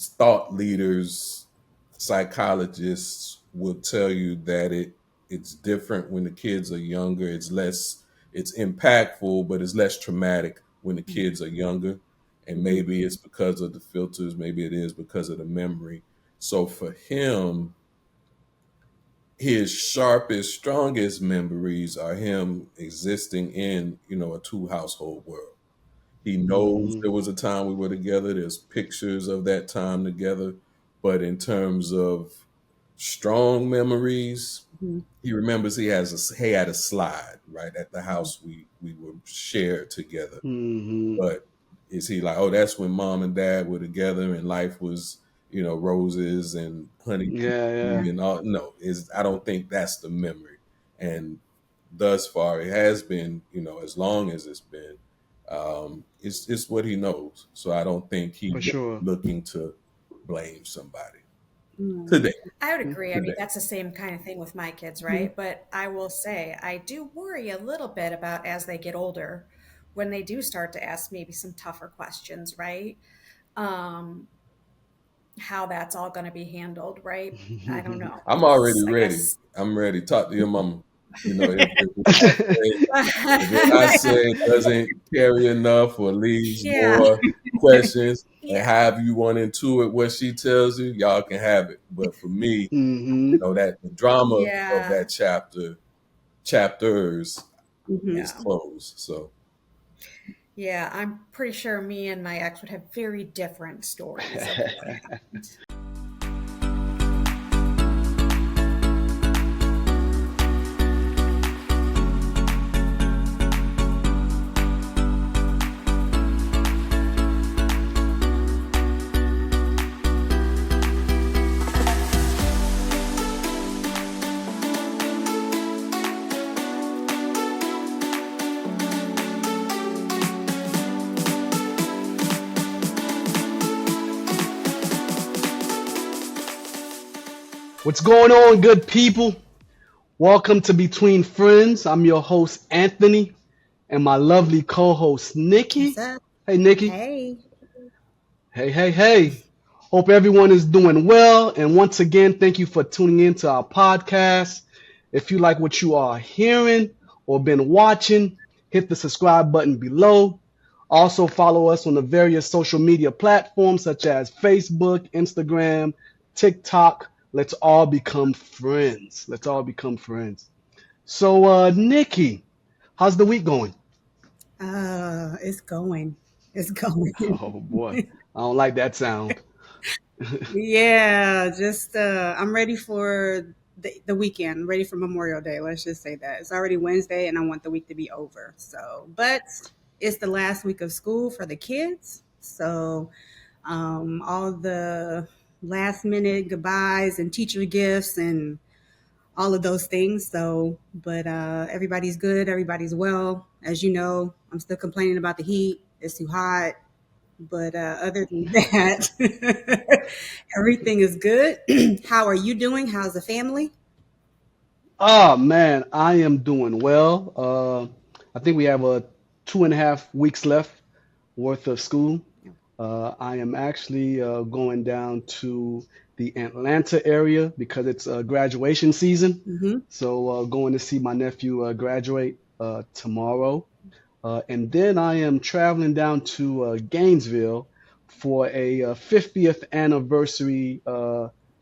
thought leaders, psychologists will tell you that it's different when the kids are younger. It's impactful, but it's less traumatic when the kids are younger. And maybe it's because of the filters, maybe it is because of the memory. So for him, his sharpest, strongest memories are him existing in, a two household world. He knows there was a time we were together. There's pictures of that time together. But in terms of strong memories, he remembers he had a slide right at the house we were shared together. But is he like, oh, that's when mom and dad were together and life was, roses and honey and all? No, I don't think that's the memory. And thus far, it has been, as long as it's been, it's what he knows. So I don't think he's looking to blame somebody today. I would agree. I mean, that's the same kind of thing with my kids, right? But I will say, I do worry a little bit about as they get older, when they do start to ask maybe some tougher questions, right? Um, how that's all going to be handled, right? I don't know. I'm already I ready. guess. I'm ready. Talk to your mama. If what I say doesn't carry enough or leaves Yeah. more questions, and Yeah. however you want into it, what she tells you, y'all can have it. But for me, that the drama of Yeah. that chapters is Yeah. closed. So Yeah. I'm pretty sure me and my ex would have very different stories of what happened. What's going on, good people? Welcome to Between Friends. I'm your host, Anthony, and my lovely co-host, What's Nikki. up? Hey, Nikki. Hey. Hey. Hope everyone is doing well. And once again, thank you for tuning in to our podcast. If you like what you are hearing or been watching, hit the subscribe button below. Also follow us on the various social media platforms such as Facebook, Instagram, TikTok. Let's all become friends. So, Nikki, how's the week going? It's going. It's going. Oh boy, I don't like that sound. Yeah, just I'm ready for the weekend, ready for Memorial Day. Let's just say that. It's already Wednesday and I want the week to be over. So, but it's the last week of school for the kids. So, all the last minute goodbyes and teacher gifts and all of those things. So, but everybody's good, everybody's well. As you know, I'm still complaining about the heat. It's too hot. But other than that, everything is good. How are you doing? How's the family? Oh man, I am doing well. I think we have 2.5 weeks left worth of school. I am actually going down to the Atlanta area because it's graduation season. Mm-hmm. So going to see my nephew graduate tomorrow. And then I am traveling down to Gainesville for a 50th anniversary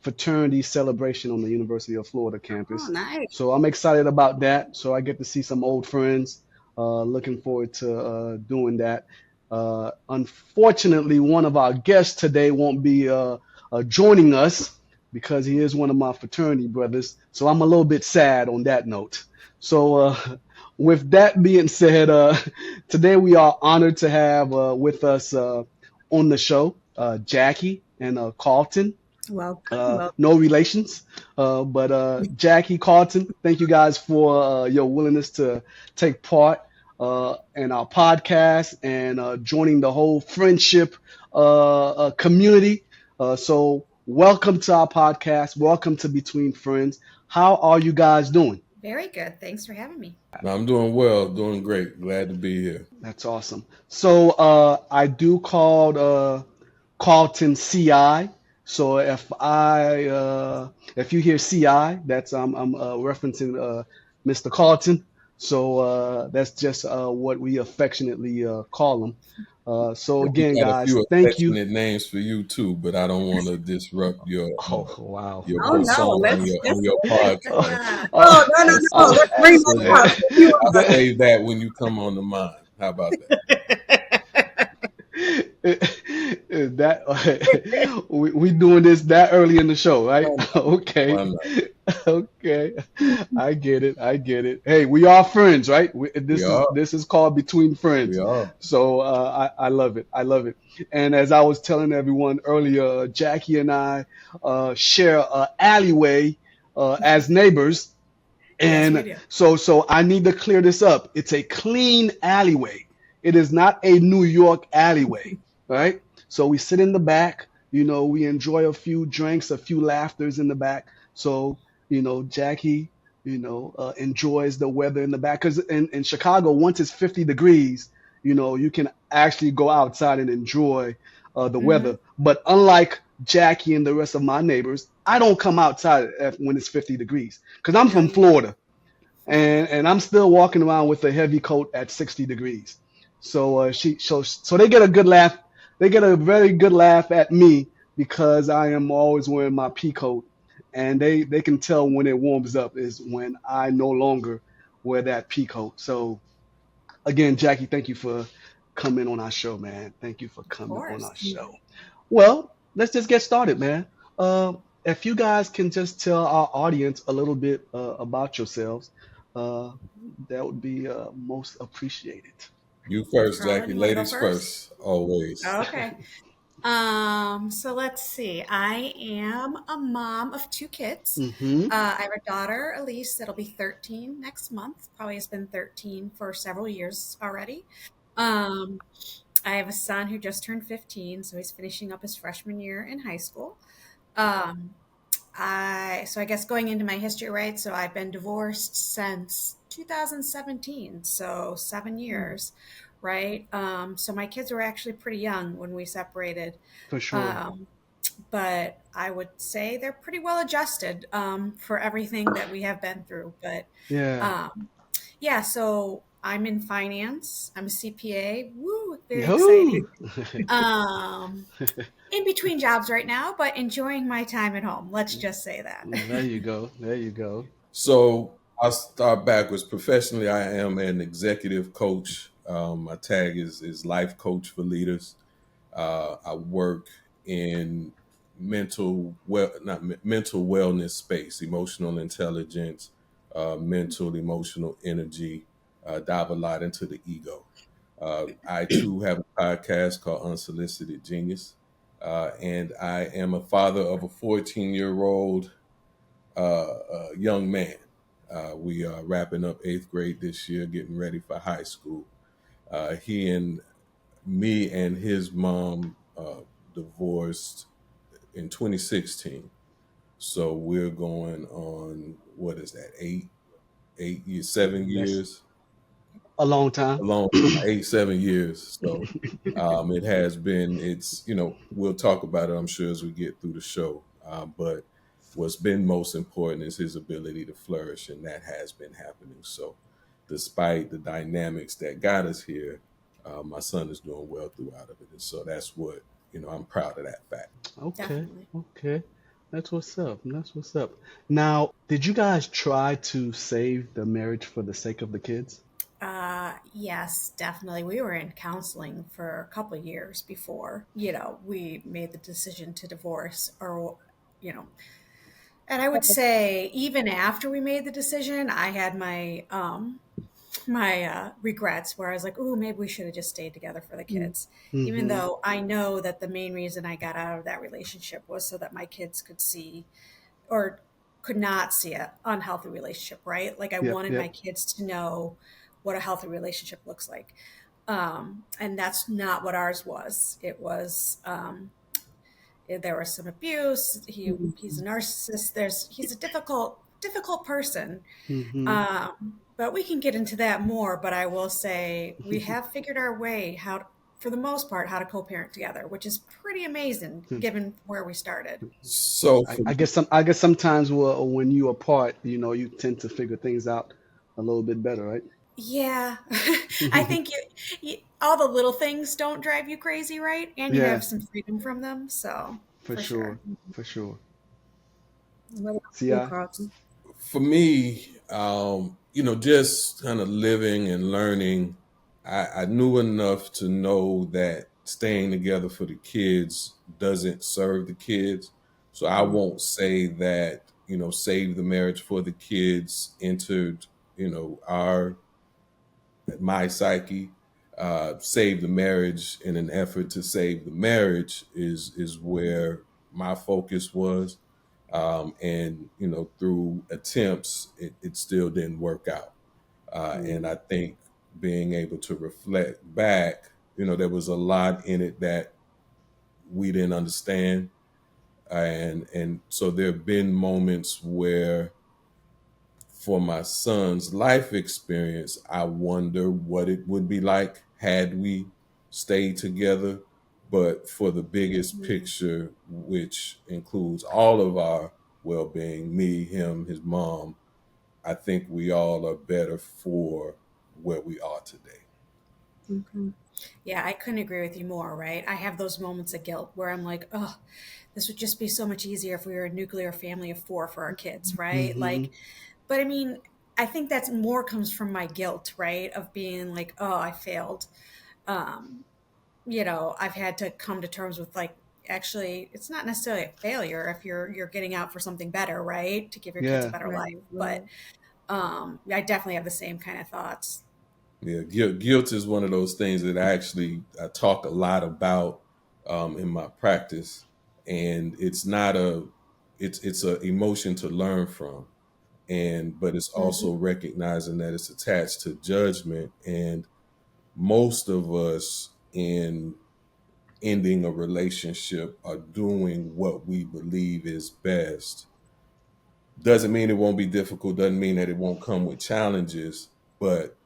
fraternity celebration on the University of Florida Oh, campus. nice. So I'm excited about that. So I get to see some old friends. Looking forward to doing that. Unfortunately, one of our guests today won't be joining us because he is one of my fraternity brothers. So I'm a little bit sad on that note. So with that being said, today we are honored to have with us on the show Jackie and Carlton. Welcome. No relations, but Jackie, Carlton, thank you guys for your willingness to take part in our podcast and joining the whole friendship community. So welcome to our podcast. Welcome to Between Friends. How are you guys doing? Very good. Thanks for having me. now I'm doing well, doing great. Glad to be here. That's awesome. So I do called Carlton CI. So if you hear CI, that's I'm referencing Mr. Carlton. So that's just what we affectionately call him. So We again, got a guys, few thank you. affectionate names for you too, but I don't want to disrupt Oh wow. your Oh no, persona let's on your podcast. Yeah. oh no no no, Uh, let's bring So those up. I that, save that when you come on the mind. How about that? that we doing this that early in the show, right? Why not? Why Okay, not? okay, I get it, I get it. Hey, we are friends, right? We This is are. this is called between We friends. are. So I love it, I love it. And as I was telling everyone earlier, Jackie and I share a alleyway as neighbors, Yes, we and do. so I need to clear this up. It's a clean alleyway. It is not a New York alleyway, right? So we sit in the back, we enjoy a few drinks, a few laughters in the back. So, Jackie, enjoys the weather in the back. Because in Chicago, once it's 50 degrees, you can actually go outside and enjoy the Hmm. weather. But unlike Jackie and the rest of my neighbors, I don't come outside when it's 50 degrees because I'm No, from you don't. Florida, and I'm still walking around with a heavy coat at 60 degrees. So so they get a good laugh. They get a very good laugh at me because I am always wearing my pea coat, and they can tell when it warms up is when I no longer wear that pea coat. So again, Jackie, thank you for coming on our show, man. Thank you for Of coming on course. our show. Well, let's just get started, man. If you guys can just tell our audience a little bit about yourselves, uh, that would be most appreciated. You first, Carlin, Jackie. you want to go Ladies first? first, always. Okay. So let's see. I am a mom of two kids. Mm-hmm. I have a daughter, Elise, that'll be 13 next month. Probably has been 13 for several years already. Um, I have a son who just turned 15, so he's finishing up his freshman year in high school. Um, I guess going into my history, right? So I've been divorced since 2017, so 7 years, right? So my kids were actually pretty young when we separated. For sure. Um, but I would say they're pretty well adjusted for everything that we have been through. But Yeah. um, yeah, so I'm in finance. I'm a CPA. Woo, very exciting. Yahoo! Um, in between jobs right now, but enjoying my time at home. Let's just say that. There you go. There you go. So I'll start backwards. Professionally, I am an executive coach. My tag is life coach for leaders. I work in mental wellness space, emotional intelligence, mental emotional energy. Dive a lot into the ego. I too have a podcast called Unsolicited Genius, and I am a father of a 14-year-old young man. We are wrapping up eighth grade this year, getting ready for high school. He and me and his mom divorced in 2016. So we're going on, what is that, 8 years, 7 years, That's a long time. a long 7 years. So it has been, we'll talk about it, I'm sure, as we get through the show. But what's been most important is his ability to flourish, and that has been happening. So despite the dynamics that got us here, my son is doing well throughout of it. And so that's what, I'm proud of that fact. Okay. Definitely. Okay. That's what's up. That's what's up. Now, did you guys try to save the marriage for the sake of the kids? Yes, definitely. We were in counseling for a couple of years before, we made the decision to divorce you know, and I would say even after we made the decision, I had my regrets where I was like, "Ooh, maybe we should have just stayed together for the kids." Even Mm-hmm. though I know that the main reason I got out of that relationship was so that my kids could see or could not see an unhealthy relationship, right? Like I Yep. wanted my Yep. kids to know what a healthy relationship looks like. And that's not what ours was. It was there was some abuse. He's a narcissist. He's a difficult person. Mm-hmm. But we can get into that more. But I will say we have figured our way for the most part, how to co-parent together, which is pretty amazing given where we started. So I, for I guess sometimes when you apart, you tend to figure things out a little bit better, right? Yeah, I think all the little things don't drive you crazy, right? And you Yeah, have some freedom from them, so for for sure. sure, for sure. What about See, you, Carlton? for me, just kind of living and learning, I knew enough to know that staying together for the kids doesn't serve the kids. So I Mm, won't say that, save the marriage for the kids entered, our my psyche. Save the marriage in an effort to save the marriage is where my focus was, and through attempts, it still didn't work out. And mm, I think being able to reflect back, there was a lot in it that we didn't understand, and so there have been moments where for my son's life experience, I wonder what it would be like had we stayed together. But for the biggest mm. picture, which includes all of our well being, me, him, his mom, I think we all are better for where we are today. Okay. Yeah, I couldn't agree with you more, right? I have those moments of guilt where I'm like, oh, this would just be so much easier if we were a nuclear family of four for our kids, right? Hmm. But I mean, I think that's more comes from my guilt, right? Of being like, oh, I failed. Um, I've had to come to terms with like, actually, it's not necessarily a failure if you're getting out for something better, right? To give your kids a Yeah, better Right, life. But right. I definitely have the same kind of thoughts. Yeah, guilt is one of those things that I talk a lot about in my practice, and it's a emotion to learn from, and but it's Hmm. also recognizing that it's attached to judgment, and most of us in ending a relationship are doing what we believe is best. Doesn't mean it won't be difficult, doesn't mean that it won't come with challenges, but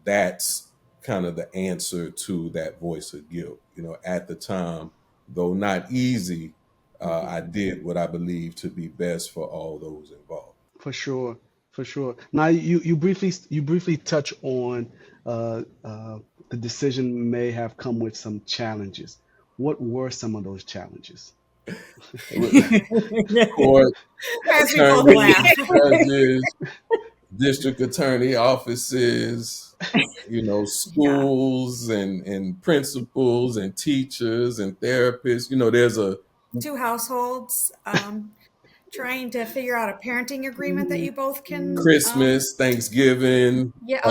that's kind of the answer to that voice of guilt. At the time, though not easy, I did what I believed to be best for all those involved. for sure, for sure. Now you briefly touch on the decision may have come with some challenges. What were some of those challenges? Court, As we both attorneys, laugh. judges, district attorney offices, Yeah. schools and principals and teachers and therapists. There's a Two households, trying to figure out a parenting agreement that Mhm. you both can, Mhm. Christmas, Thanksgiving, yeah.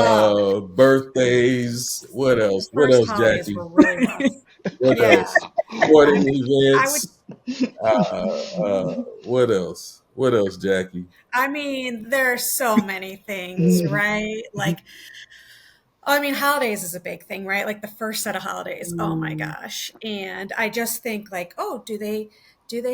birthdays. What The else? What first else, holidays Jackie? were really rough. What Yeah. else? Sporting I would, events. What else? What else, Jackie? I mean, there are so many things, right? I mean, holidays is a big thing, right? Like the first set of holidays. Oh my Mm, gosh. And I just think like, oh, do they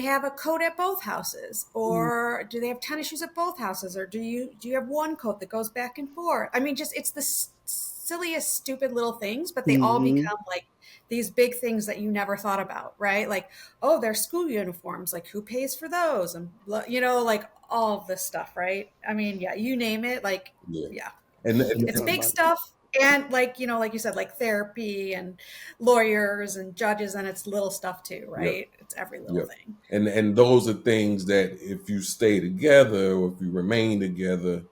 have a coat at both houses? mm, Or do they have tennis shoes at both houses? Or do you have one coat that goes back and forth? I mean, just it's the silliest stupid little things, but they all Hmm. become like these big things that you never thought about, right? Like, oh, their school uniforms, like who pays for those? And like all of this stuff, right? I mean, yeah, you name it, like Yeah, yeah, and No it's doubt big about it. stuff. And like you said, like therapy and lawyers and judges, and it's little stuff too, yep, right? It's every little yep. thing. And those are things that if you stay together or if you remain together,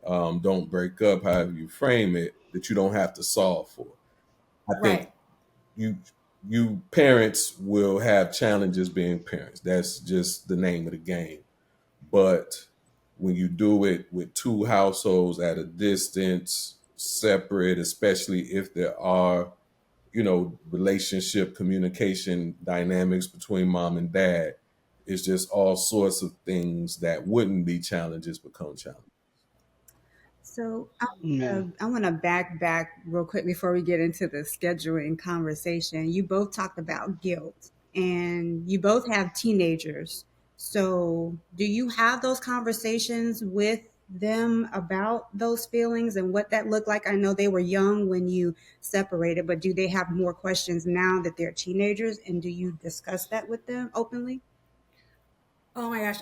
don't break up, however you frame it, that you don't have to solve for. I think Right. you you parents will have challenges being parents. That's just the name of the game. But when you do it with two households at a distance, separate, especially if there are, relationship communication dynamics between mom and dad, it's just all sorts of things that wouldn't be challenges become challenges. So Yeah. I want to back real quick before we get into the scheduling conversation. You both talked about guilt, and you both have teenagers. So do you have those conversations with them about those feelings and what that looked like? I know they were young when you separated, but do they have more questions now that they're teenagers? And do you discuss that with them openly? Oh my gosh.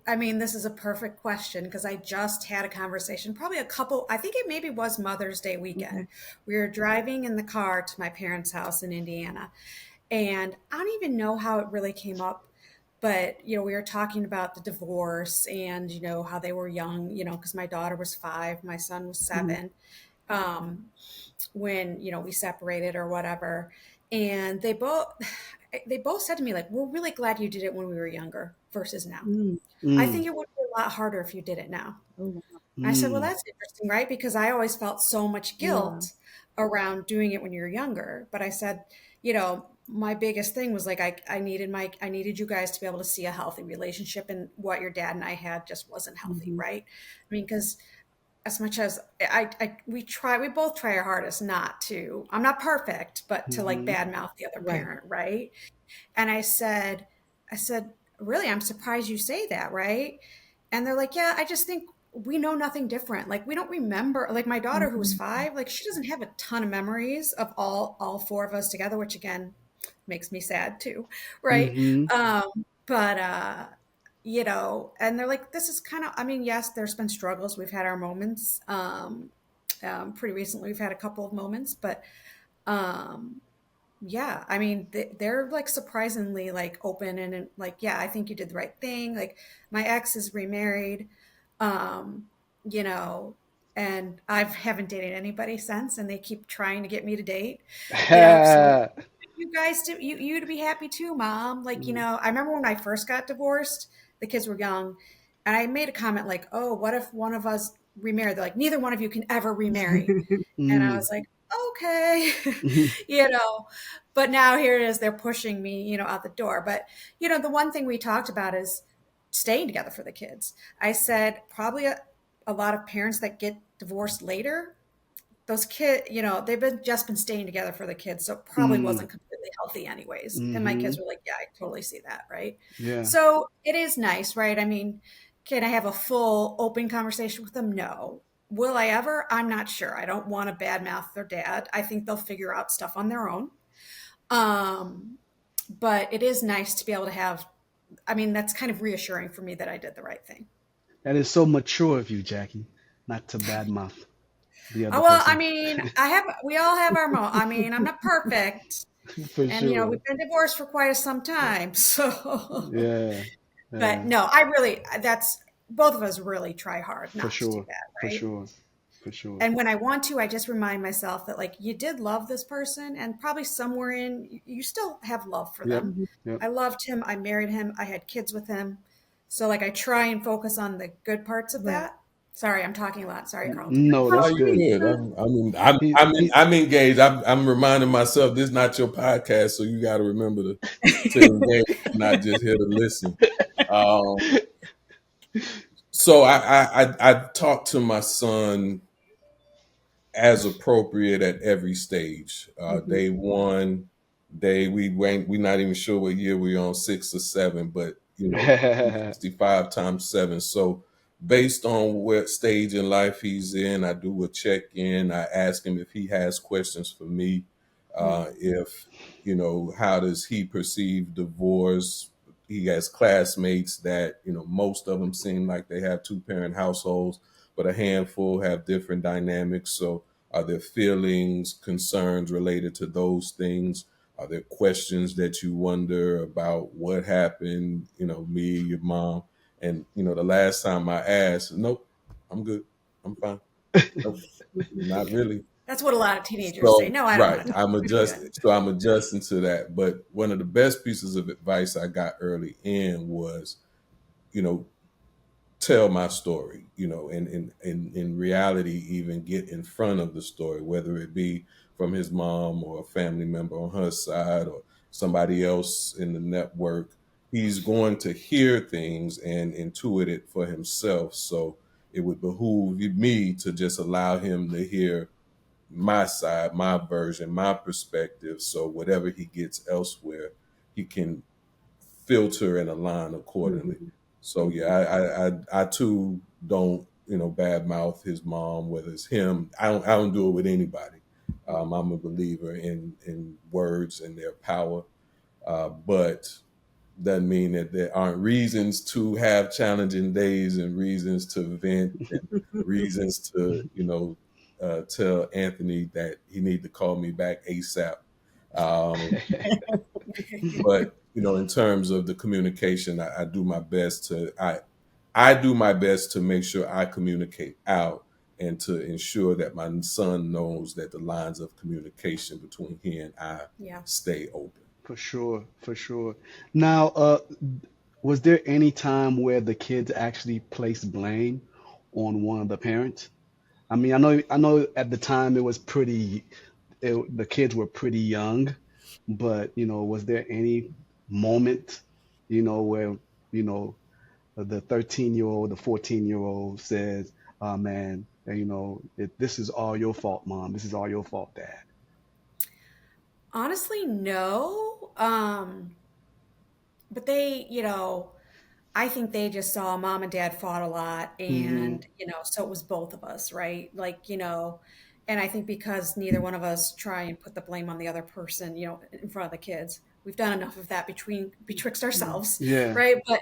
I mean, this is a perfect question because I just had a conversation, probably a couple, I think it maybe was Mother's Day weekend. Okay. We were driving in the car to my parents' house in Indiana, and I don't even know how it really came up, but we were talking about the divorce and how they were young, because my daughter was 5, my son was Hmm. 7. Um, when we separated or whatever, and they both said to me, like, we're really glad you did it when we were younger versus now. Mm. I think Mm, it would be a lot harder if you did it now. Oh, wow. I said, well, mm, that's interesting, right? Because I always felt so much Yeah. guilt around doing it when you're younger. But I said, my biggest thing was like I needed you guys to be able to see a healthy relationship, and what your dad and I had just wasn't healthy, Hmm. right? I mean, because as much as we both try our hardest not to. I'm not perfect, but to like mhm. badmouth the other Right. parent, right? And I said, really, I'm surprised you say that, right? And they're like, yeah, I just think we know nothing different. Like we don't remember. Like my daughter, who was Hmm. 5, like she doesn't have a ton of memories of all 4 of us together, which again makes me sad too, right? Mhm. And they're like, this is kind of. I mean, yes, there's been struggles. We've had our moments. Pretty recently, we've had a couple of moments, but um, yeah, I mean, they're like surprisingly like open and like, yeah, I think you did the right thing. Like my ex is remarried, um, you know, and I haven't dated anybody since, and they keep trying to get me to date, so you guys to you to be happy too, mom. Like, Mm. I remember when I first got divorced, the kids were young, and I made a comment like, oh, what if one of us remarried? They're like, neither one of you can ever remarry. And I Mm. was like, okay, Mhm. you know, but now here it is, they're pushing me, out the door. But, the one thing we talked about is staying together for the kids. I said, probably a lot of parents that get divorced later, those kids, they've been staying together for the kids. So it probably Mm. wasn't completely healthy anyways. And my kids Mhm. were like, yeah, I totally see that. Right. Yeah. So it is nice, right? I mean, can I have a full open conversation with them? No. Will I ever? I'm not sure. I don't want to badmouth their dad. I think they'll figure out stuff on their own. Um, but it is nice to be able to have, I mean, that's kind of reassuring for me that I did the right thing. That is so mature of you, Jackie, not to badmouth the other Well, I person. mean, we all have our I mean, I'm not perfect. For And sure. we've been divorced for quite some time. So, Yeah. but Yeah. no, that's both of us really try hard For not to do sure. that, For right? sure. For sure. And when I want to, I just remind myself that like you did love this person, and probably somewhere in you still have love for Yep. them. Hmm. Yep. I loved him. I married him. I had kids with him. So like I try and focus on the good parts of Right. that. Sorry, I'm talking a lot. Sorry, Carlton. No, No, that's you good. good. I mean, I'm He I'm he I'm engaged. I'm reminding myself this is not your podcast, so you got to remember to engage, not just here to listen. Um, so I talk to my son as appropriate at every stage. Hmm. Day one, we not even sure what year we're on, 6 or 7, but 365 times 7. So based on what stage in life he's in, I do a check in. I ask him if he has questions for me. Right. If how does he perceive divorce? He has classmates that most of them seem like they have 2-parent households, but a handful have different dynamics. So are there feelings, concerns related to those things? Are there questions that you wonder about what happened, me, your mom? And, the last time I asked, nope, I'm good. I'm fine. Nope, not really. That's what a lot of teenagers say. So, No, I don't right, want to talk. I'm I'm good. adjusting. So I'm adjusting to that. But one of the best pieces of advice I got early in was, you know, tell my story, and in reality, even get in front of the story, whether it be from his mom or a family member on her side or somebody else in the network. He's going to hear things and intuit it for himself. So it would behoove me to just allow him to hear my side, my version, my perspective. So whatever he gets elsewhere, he can filter and align accordingly. Hmm. So yeah, I too don't badmouth his mom, whether it's him. I don't do it with anybody. I'm a believer in words and their power, but doesn't mean that there aren't reasons to have challenging days and reasons to vent and reasons to tell Anthony that he need to call me back ASAP. Um, but in terms of the communication, I do my best to I do my best to make sure I communicate out and to ensure that my son knows that the lines of communication between he and I Yeah. stay open. For sure, for sure. Now, was there any time where the kids actually placed blame on one of the parents? I mean, I know at the time it was the kids were pretty young, but was there any moment, where, you know, the 13-year-old, the 14-year-old says, "Oh man, this is all your fault, mom. This is all your fault, dad." Honestly, no. But they, I think they just saw mom and dad fought a lot, Hmm. and so it was both of us, right? Like, and I think because neither one of us try and put the blame on the other person, in front of the kids. We've done enough of that betwixt ourselves, Yeah. right? But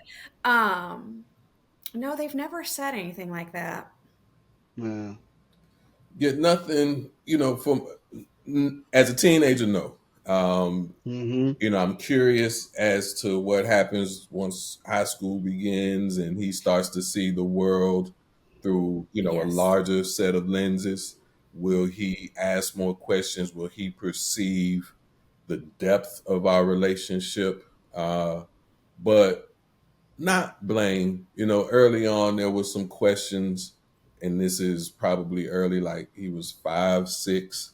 no, they've never said anything like that. Yeah. Get nothing, from as a teenager. No, Hmm. I'm curious as to what happens once high school begins and he starts to see the world through, a Yes. larger set of lenses. Will he ask more questions? Will he perceive the depth of our relationship? But not blame. Early on there was some questions, and this is probably early, like he was 5, 6.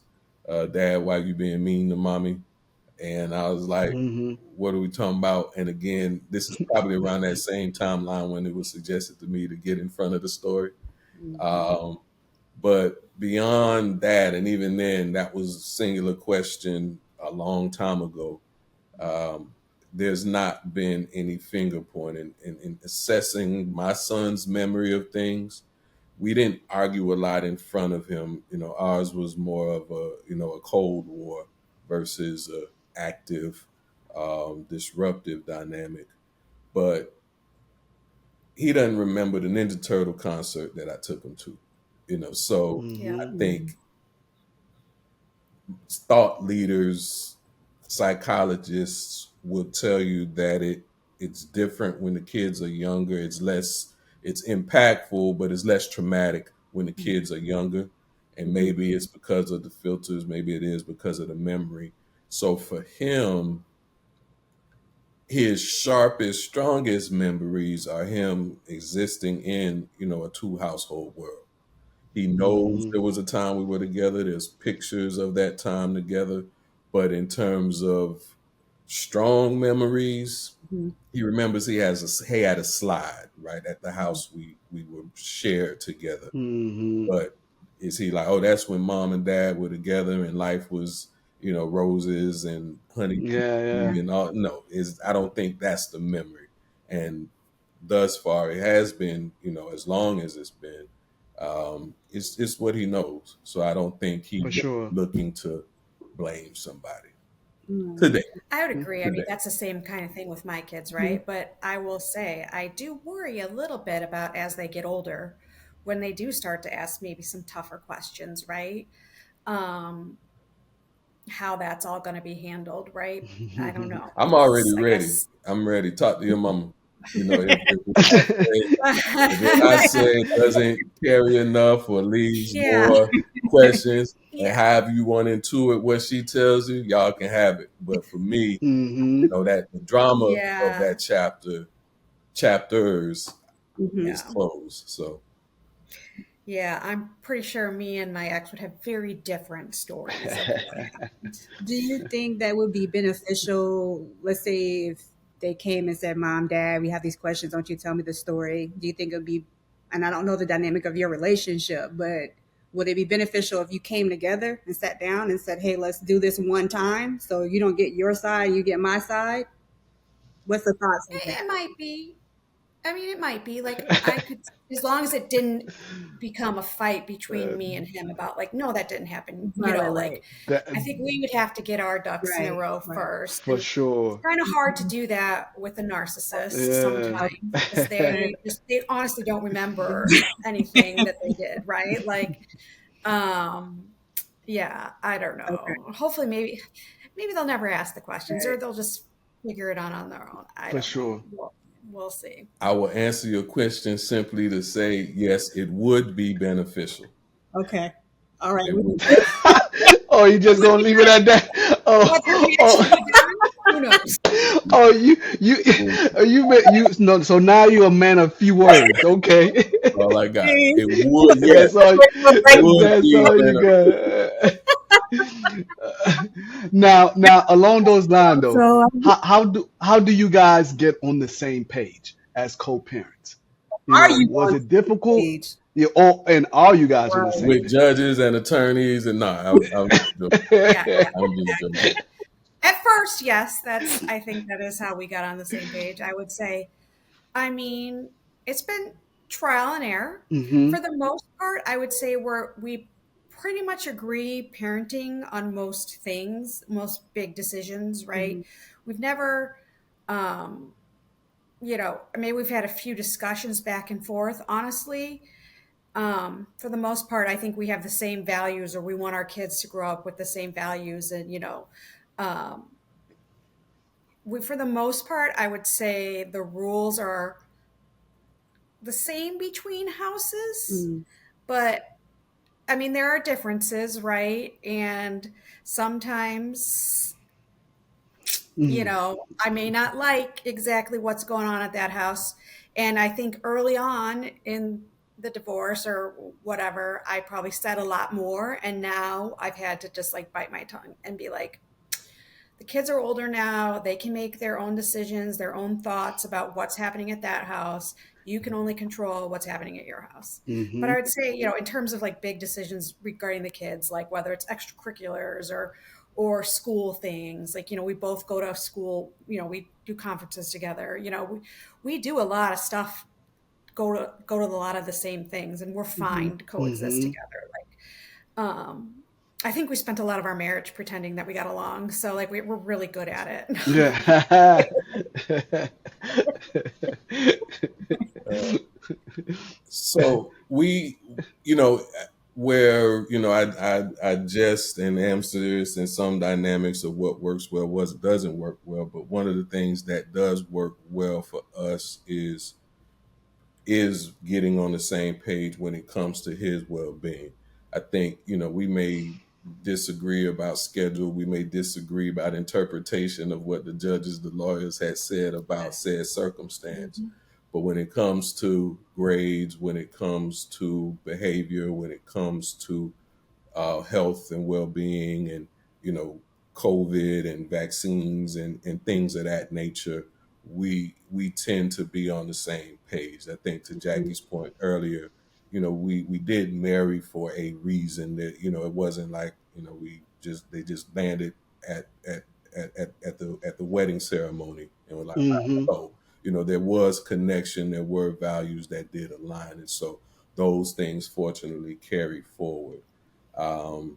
Dad, why you being mean to mommy? And I was like, Hmm. what are we talking about? And again, this is probably around that same timeline when it was suggested to me to get in front of the story. Mhm. Um, but beyond that, and even then, that was a singular question a long time ago. Um, there's not been any finger pointing in assessing my son's memory of things. We didn't argue a lot in front of him. Ours was more of a cold war versus a active, disruptive dynamic. But he doesn't remember the Ninja Turtle concert that I took him to. So Yeah. I Hmm. Mm. think thought leaders, psychologists will tell you that it's different when the kids are younger. It's impactful, but it's less traumatic when the kids are younger. And Mhm. maybe it's because of the filters, maybe it is because of the memory. So for him, his sharpest, strongest memories are him existing in, a two household world. He knows Hmm. there was a time we were together. There's pictures of that time together. But in terms of strong memories, Mhm. he remembers he had a slide right at the house we were shared together. Hmm. But is he like, oh, that's when mom and dad were together and life was, roses and honey Yeah, yeah, and all? No, is I don't think that's the memory. And thus far, it has been, as long as it's been, it's what he knows. So I don't think he's for sure. looking to blame somebody Mm. today. I would agree. I mean, Today. that's the same kind of thing with my kids, Mhm. right? But I will say, I do worry a little bit about as they get older, when they do start to ask maybe some tougher questions, right? Um, how that's all going to be handled, right? I don't know, I'm already because I ready. guess. I'm ready. Talk to your mama. If what I say doesn't carry enough or leaves Yeah, more questions, and yeah, however you want into it, what she tells you, y'all can have it. But for me, Hmm. that the drama of yeah, that chapters Mhm. is yeah. closed. So Yeah, I'm pretty sure me and my ex would have very different stories of what happened. Do you think that would be beneficial? Let's say if they came and said, "Mom, Dad, we have these questions. Don't you tell me the story?" Do you think it would be? And I don't know the dynamic of your relationship, but would it be beneficial if you came together and sat down and said, "Hey, let's do this one time, so you don't get your side, you get my side"? What's the thoughts of It that? might be. I mean, it might be like I could, as long as it didn't become a fight between Uh, me and him about like, no, that didn't happen. You Right, know, right, like right. that I think we would have to get our ducks in a Right, row right. first. for And it's sure. kind of hard to do that with a narcissist Yeah. sometimes because Right. they honestly don't remember anything that they did, right? Like, um, yeah, I don't Okay. know. Hopefully, maybe they'll never ask the questions or Right. they'll just figure it out on their own. I For don't know. sure. We'll see. I will answer your question simply to say yes, it would be beneficial. Okay. All right. It would. Oh, you just gonna leave it at that? Whether Oh, it actually be done, who knows? oh, you no. So now you're a man of few words. Okay, All I got. See? It would, that's yes, all. would That's be all you beneficial. got. Now, along those lines, though, So, how do you guys get on the same page as co-parents? are you Was on it difficult? stage? You all, and are you guys on the Right. same With page? judges and attorneys, and no, I'm just joking. Yeah, yeah. I'm just joking. At first, yes, I think that is how we got on the same page. I would say, I mean, it's been trial and error. For Hmm. the most part, I would say we pretty much agree parenting on most things, most big decisions, right? Mhm. We've never, um, maybe we've had a few discussions back and forth. Honestly, for the most part, I think we have the same values, or we want our kids to grow up with the same values, and um, for the most part, I would say the rules are the same between houses, Mm. but I mean, there are differences, right? And sometimes, Mm. I may not like exactly what's going on at that house. And I think early on in the divorce or whatever, I probably said a lot more. And now I've had to just like bite my tongue and be like, the kids are older now. They can make their own decisions, their own thoughts about what's happening at that house. You can only control what's happening at your house. But I Hmm. would say, in terms of like big decisions regarding the kids, like whether it's extracurriculars or school things, like, we both go to school, we do conferences together, we do a lot of stuff, go to a lot of the same things, and we're Mhm. fine to coexist Hmm. together. Um, I think we spent a lot of our marriage pretending that we got along. So like we're really good at Yeah. Uh, so we, you know, where I jest and am serious in some dynamics of what works well, what doesn't work well. But one of the things that does work well for us is getting on the same page when it comes to his well-being. I think, we may disagree about schedule, we may disagree about interpretation of what the judges, the lawyers had said about said circumstance. Mhm. But when it comes to grades, when it comes to behavior, when it comes to health and well-being, and you know COVID and vaccines and things of that nature, we tend to be on the same page. I think, to Mhm. Jackie's point earlier, we did marry for a reason. That it wasn't like they just landed at at at the wedding ceremony and were like, Hmm. oh, there was connection, there were values that did align, and so those things fortunately carry forward. um,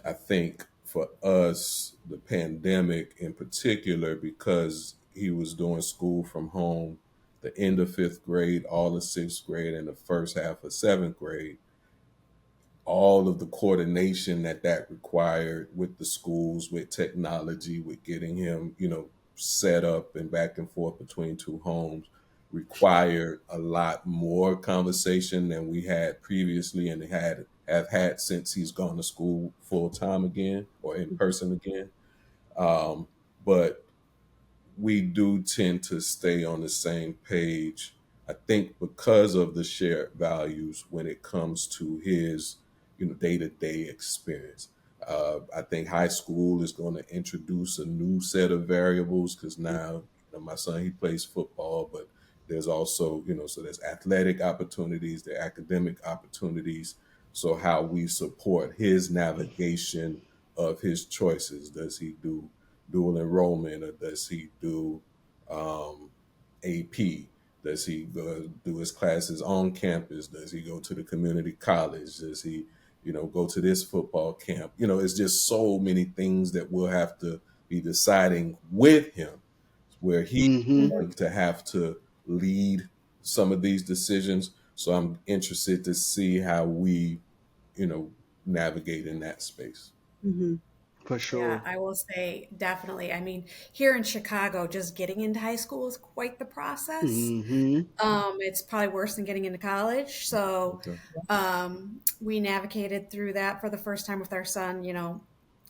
I think for us, the pandemic in particular, because he was doing school from home, the end of fifth grade, all of sixth grade, and the first half of seventh grade, all of the coordination that required with the schools, with technology, with getting him, set up and back and forth between two homes, required a lot more conversation than we had previously and have had since he's gone to school full time again or in person again. But we do tend to stay on the same page. I think because of the shared values when it comes to his, day-to-day experience. I think high school is going to introduce a new set of variables because now, my son, he plays football, but there's also, so there's athletic opportunities, there are academic opportunities. So how we support his navigation of his choices. Does he do dual enrollment, or does he do um, AP? Does he go do his classes on campus? Does he go to the community college? Does he, go to this football camp? It's just so many things that we'll have to be deciding with him, where he's Mm-hmm. going to have to lead some of these decisions. So I'm interested to see how we, you know, navigate in that space. Mm-hmm. For Yeah, sure. I will say definitely. I mean, here in Chicago, just getting into high school is quite the process. Mm-hmm. It's probably worse than getting into college. So, Okay. we navigated through that for the first time with our son,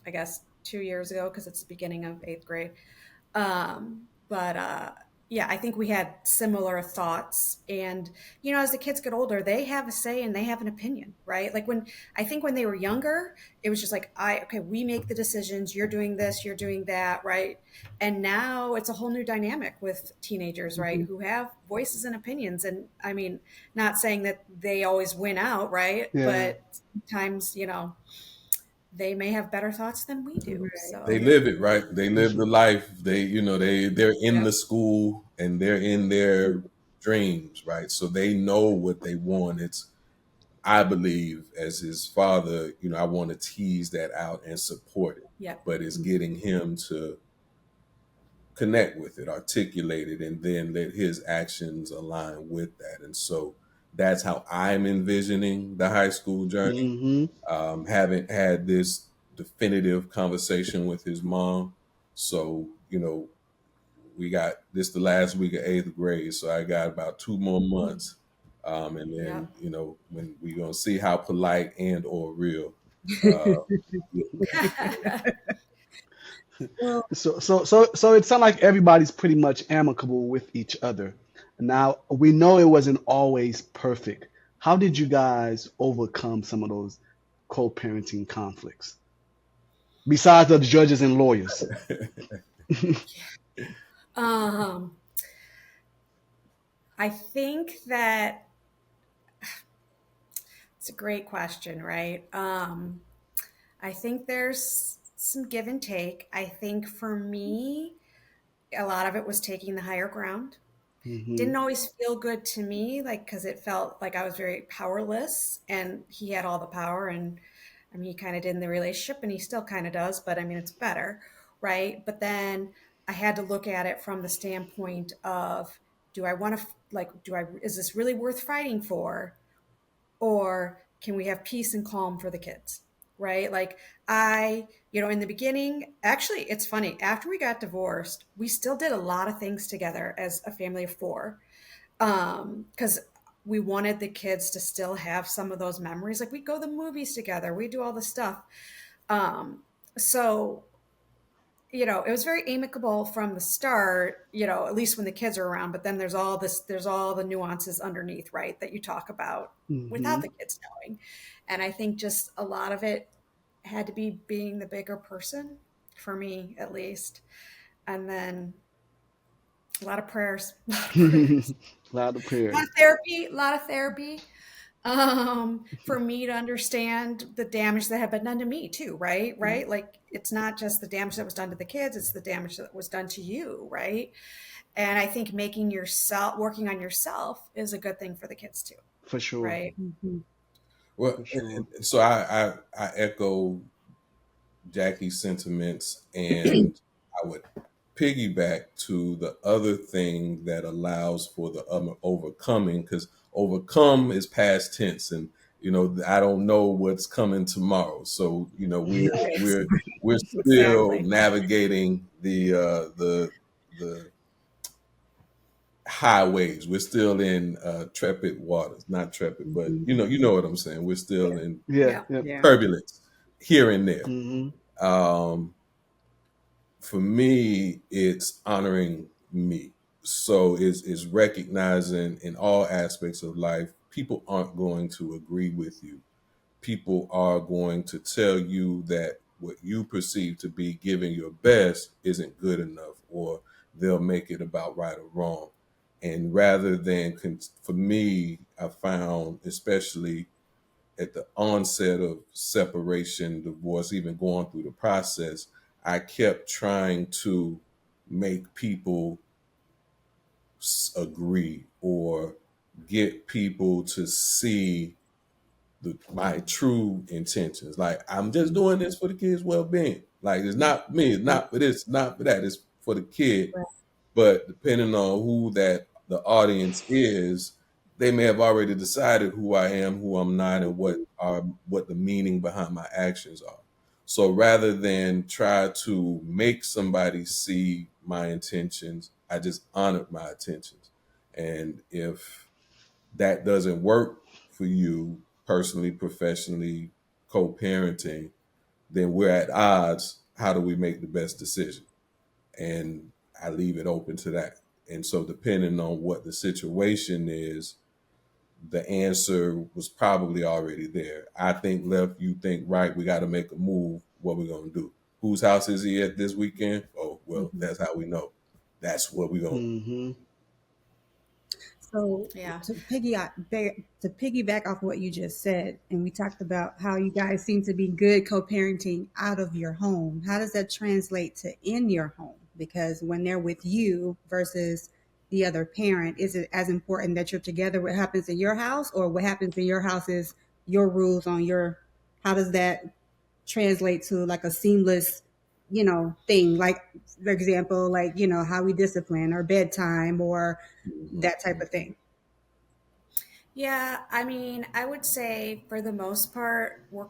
I guess 2 years ago, because it's the beginning of eighth grade. But yeah, I think we had similar thoughts. And, as the kids get older, they have a say and they have an opinion, right? Like I think when they were younger, it was just like, okay, we make the decisions, you're doing this, you're doing that, right? And now it's a whole new dynamic with teenagers, right? Mm-hmm. Who have voices and opinions. And I mean, not saying that they always win out, right? Yeah. But sometimes, they may have better thoughts than we do. Right. They So, live it, right? They live the life. They're in yeah. the school and they're in their dreams, right? So they know what they want. It's I believe as his father, I want to tease that out and support it, Yep. but it's getting him to connect with it, articulate it, and then let his actions align with that. And so that's how I'm envisioning the high school journey. Mm-hmm. Haven't had this definitive conversation with his mom. So, we got this the last week of eighth grade. So I got about 2 more months. And then, Yep. when we're going to see how polite and or real. Uh, Well, So it sounds like everybody's pretty much amicable with each other. Now we know it wasn't always perfect. How did you guys overcome some of those co-parenting conflicts? Besides the judges and lawyers. um, I think that it's a great question, right? I think there's some give and take. I think for me, a lot of it was taking the higher ground. Mm-hmm. Didn't always feel good to me, like, because it felt like I was very powerless and he had all the power. And I mean, he kind of did in the relationship and he still kind of does, but I mean, it's better, right? But then I had to look at it from the standpoint of, do I want to, is this really worth fighting for? Or can we have peace and calm for the kids? Right? Like, in the beginning, actually, it's funny. After we got divorced, we still did a lot of things together as a family of four, because we wanted the kids to still have some of those memories. Like, we go to the movies together, we do all the stuff. So it was very amicable from the start, at least when the kids are around, but then there's all the nuances underneath, right, that you talk about Mm-hmm. without the kids knowing. And I think just a lot of it had to be being the bigger person, for me at least. And then a lot of prayers, a lot of prayers, A lot of prayers. a lot of therapy, for me to understand the damage that had been done to me too, right, like, it's not just the damage that was done to the kids, it's the damage that was done to you, right? And I think working on yourself is a good thing for the kids too, For sure. right? mm-hmm. well, For and sure. so I echo Jackie's sentiments, and I would piggyback to the other thing that allows for the overcoming, because overcome is past tense, and I don't know what's coming tomorrow. So we're Right. we're we're still Exactly. navigating the highways. We're still in trepid waters, not trepid, but Mm-hmm. you know what I'm saying. We're Yeah. still in Yeah. Yeah. Yeah. Yeah. turbulence here and there. Mm-hmm. Um, for me, it's honoring me. So it's recognizing in all aspects of life, people aren't going to agree with you. People are going to tell you that what you perceive to be giving your best isn't good enough, or they'll make it about right or wrong. And rather than, for me, I found, especially at the onset of separation, divorce, even going through the process, I kept trying to make people agree or get people to see my true intentions. Like, I'm just doing this for the kids' well-being. Like, it's not me, it's not for this, not for that. It's for the kid. Right. But depending on who that the audience is, they may have already decided who I am, who I'm not, and what the meaning behind my actions are. So rather than try to make somebody see my intentions, I just honored my intentions. And if that doesn't work for you personally, professionally, co-parenting, then we're at odds. How do we make the best decision? And I leave it open to that. And so, depending on what the situation is, the answer was probably already there. I think left, you think right. We got to make a move. What we're gonna do? Whose house is he at this weekend? Oh, well, Mhm. that's how we know. That's what we're gonna. Mm-hmm. So Yeah. to piggyback off what you just said, and we talked about how you guys seem to be good co-parenting out of your home. How does that translate to in your home? Because when they're with you versus the other parent, is it as important that you're together? What happens in your house, or what happens in your house is your rules on your? How does that translate to like a seamless, thing? Like, for example, like how we discipline or bedtime or Mhm. that type of thing. Yeah, I mean, I would say for the most part, we're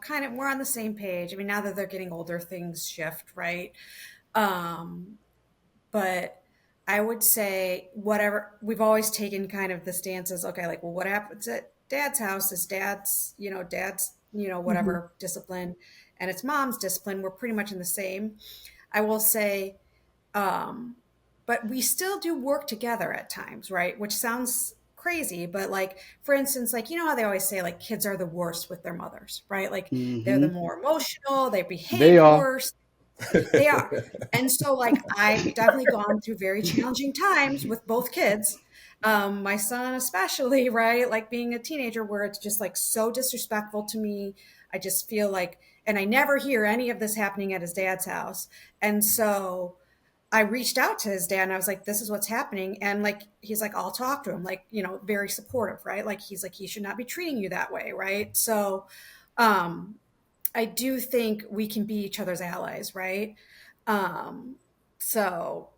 on the same page. I mean, now that they're getting older, things shift, right? Um, but I would say whatever we've always taken kind of the stance is okay, like, well, what happens at dad's house is dad's, Mhm. whatever discipline, and it's mom's discipline. We're pretty much in the same. I will say, um, but we still do work together at times, right? Which sounds crazy, but like, for instance, like, how they always say, like, kids are the worst with their mothers, right? Like, they're the Mm-hmm. more emotional, they They behave are. worse. They are. And so, like, I've definitely gone through very challenging times with both kids. My son, especially, right? Like being a teenager, where it's just like so disrespectful to me. I just feel like, and I never hear any of this happening at his dad's house. And so I reached out to his dad and I was like, this is what's happening. And like, he's like, I'll talk to him, like, very supportive, right? Like, he's like, he should not be treating you that way, right? So, um, I do think we can be each other's allies, right? Um, so,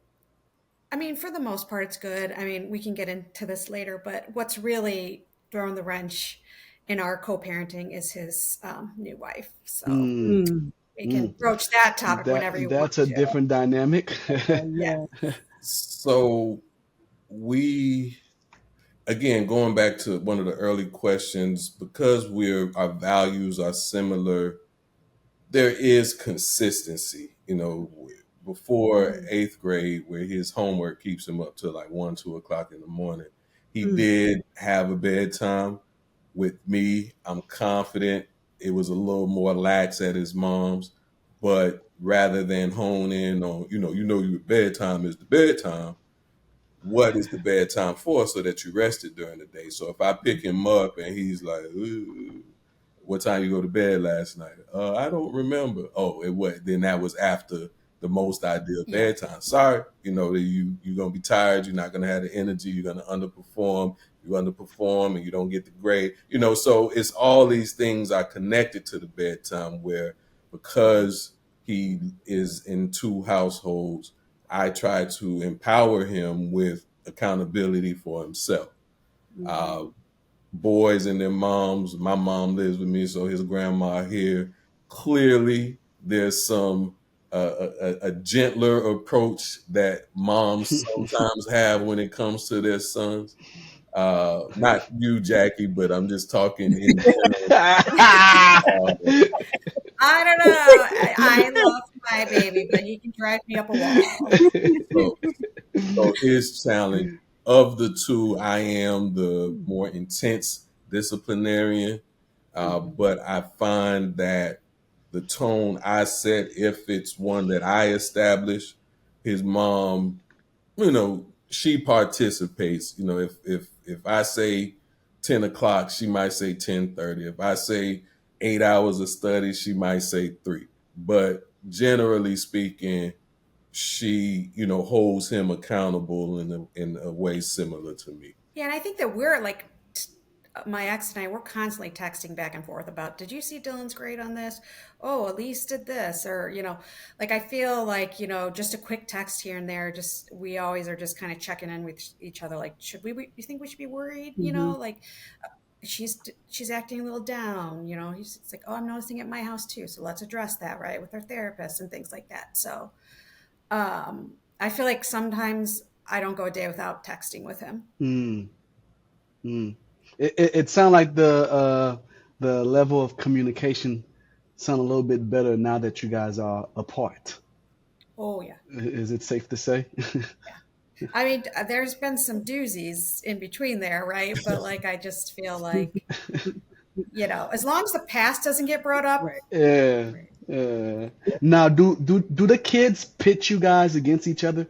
I mean, for the most part, it's good. I mean, we can get into this later, but what's really thrown the wrench in our co-parenting is his new wife. So Mm, Mm. we can mm. broach that topic whenever you want That's a to. different dynamic. Yeah. Yeah. So we again, going back to one of the early questions, because our values are similar, there is consistency. Before Mhm. eighth grade, where his homework keeps him up till like 1, 2 o'clock in the morning, he Mm. did have a bedtime with me. I'm confident it was a little more lax at his mom's, but rather than hone in on, your bedtime is the bedtime, what is the bedtime for, so that you rested during the day. So if I pick him up and he's like, "Ooh, what time you go to bed last night?" I don't remember. Oh, it was then that was after the most ideal Yeah. bedtime. Sorry, that you're gonna be tired. You're not gonna have the energy. You're gonna underperform. You underperform and you don't get the grade. So it's all these things are connected to the bedtime, where because he is in two households, I try to empower him with accountability for himself. Mhm. Uh, Boys and their moms. My mom lives with me, so his grandma here. Clearly, there's some a gentler approach that moms sometimes have when it comes to their sons. Not you, Jackie, but I'm just talking in general. Uh, I don't know. I love my baby, but he can drive me up a wall. so So his challenge, of the two, I am the more intense disciplinarian, Mhm. but I find that the tone I set, if it's one that I establish, his mom, she participates. If I say 10 o'clock, she might say 10:30. If I say 8 hours of study, she might say 3. But generally speaking, she, holds him accountable in a way similar to me. Yeah, and I think that we're like my ex and I we're constantly texting back and forth about, did you see Dylan's grade on this? Oh, Elise did this, or like I feel like just a quick text here and there. Just we always are just kind of checking in with each other. Like, should we? You think we should be worried? Mm-hmm. Like she's acting a little down. It's like, oh, I'm noticing at my house too. So let's address that, right, with our therapist and things like that. So I feel like sometimes I don't go a day without texting with him. Mm, mm. It sounds like the level of communication sound a little bit better now that you guys are apart. Oh yeah. Is it safe to say? I mean, there's been some doozies in between there, right? But like, I just feel like, as long as the past doesn't get brought up, Right. Yeah. right. Now, do the kids pit you guys against each other?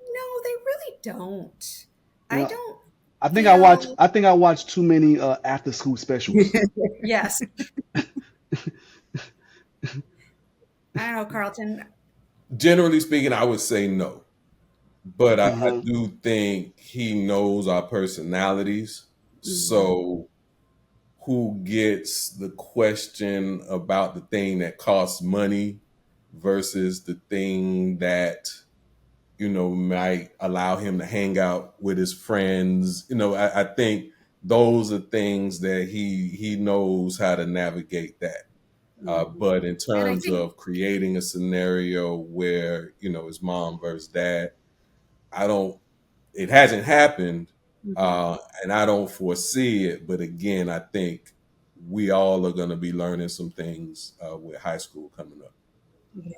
No, they really don't. You I know, don't I think feel, I watch too many after school specials. yes, I don't know, Carlton. Generally speaking, I would say no. But I Uh-huh. do think he knows our personalities. Mm-hmm. So who gets the question about the thing that costs money versus the thing that might allow him to hang out with his friends. I think those are things that he knows how to navigate that. Mm-hmm. But in And I terms think, of creating a scenario where his mom versus dad, I don't. It hasn't happened, Mm-hmm. and I don't foresee it. But again, I think we all are going to be learning some things with high school coming up.